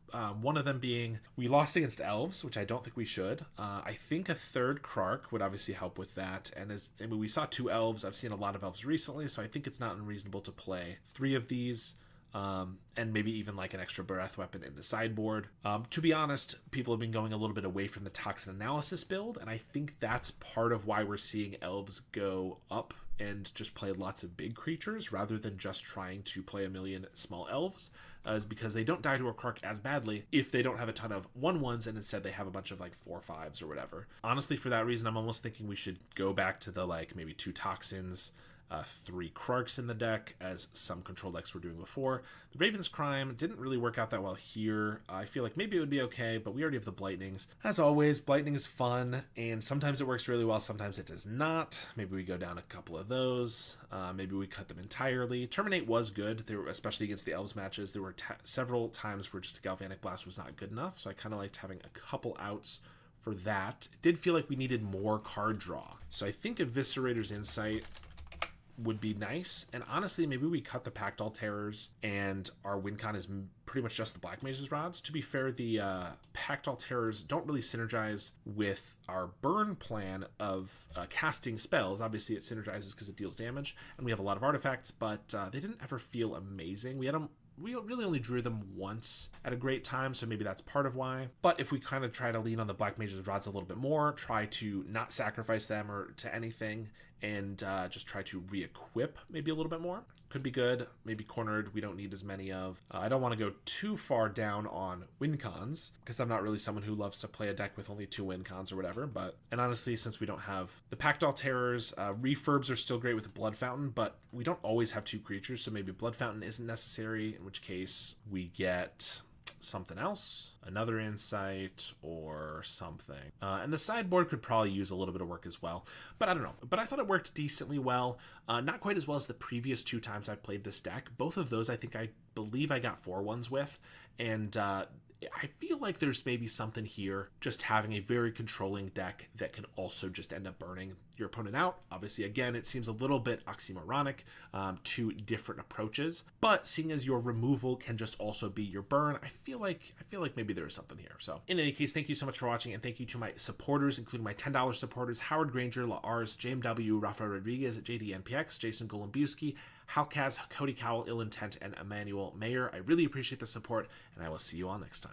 One of them being we lost against elves, which I don't think we should. I think a third Krark would obviously help with that. And we saw 2 elves. I've seen a lot of elves recently, so I think it's not unreasonable to play 3 of these. And maybe even like an extra breath weapon in the sideboard. To be honest, people have been going a little bit away from the toxin analysis build, and I think that's part of why we're seeing elves go up and just play lots of big creatures rather than just trying to play a million small elves, is because they don't die to a Krark as badly if they don't have a ton of 1/1s and instead they have a bunch of like 4/5s or whatever. Honestly, for that reason, I'm almost thinking we should go back to the like maybe 2 toxins, 3 Krarks in the deck, as some control decks were doing before. The Raven's Crime didn't really work out that well here. I feel like maybe it would be okay, but we already have the Blightnings. As always, Blightning is fun, and sometimes it works really well, sometimes it does not. Maybe we go down a couple of those. Maybe we cut them entirely. Terminate was good, especially against the Elves matches. There were several times where just a Galvanic Blast was not good enough, so I kind of liked having a couple outs for that. It did feel like we needed more card draw. So I think Eviscerator's Insight would be nice, and honestly maybe we cut the Pactol Terrors and our win con is pretty much just the Black Mage's Rods. To be fair, the Pactol Terrors don't really synergize with our burn plan of casting spells. Obviously it synergizes because it deals damage and we have a lot of artifacts, but they didn't ever feel amazing. We really only drew them once at a great time, so maybe that's part of why. But if we kind of try to lean on the Black Mage's Rods a little bit more, try to not sacrifice them or to anything, and just try to re-equip maybe a little bit more, could be good. Maybe Cornered we don't need as many of. I don't want to go too far down on win cons because I'm not really someone who loves to play a deck with only 2 win cons or whatever. And honestly, since we don't have the Pactol Terrors, refurbs are still great with the Blood Fountain, but we don't always have 2 creatures, so maybe Blood Fountain isn't necessary, in which case we get something else, another Insight or something. And the sideboard could probably use a little bit of work as well, but I don't know. But I thought it worked decently well. Not quite as well as the previous 2 times I played this deck. Both of those I believe I got 4/1s with, and I feel like there's maybe something here, just having a very controlling deck that can also just end up burning your opponent out. Obviously, again, it seems a little bit oxymoronic, 2 different approaches, but seeing as your removal can just also be your burn, I feel like maybe there is something here. So in any case, thank you so much for watching, and thank you to my supporters, including my $10 supporters: Howard Granger, Lars, JMW, Rafael Rodriguez, JDNPX, Jason Golombiewski, Halkaz, Cody Cowell, Ill Intent, and Emmanuel Mayer. I really appreciate the support, and I will see you all next time.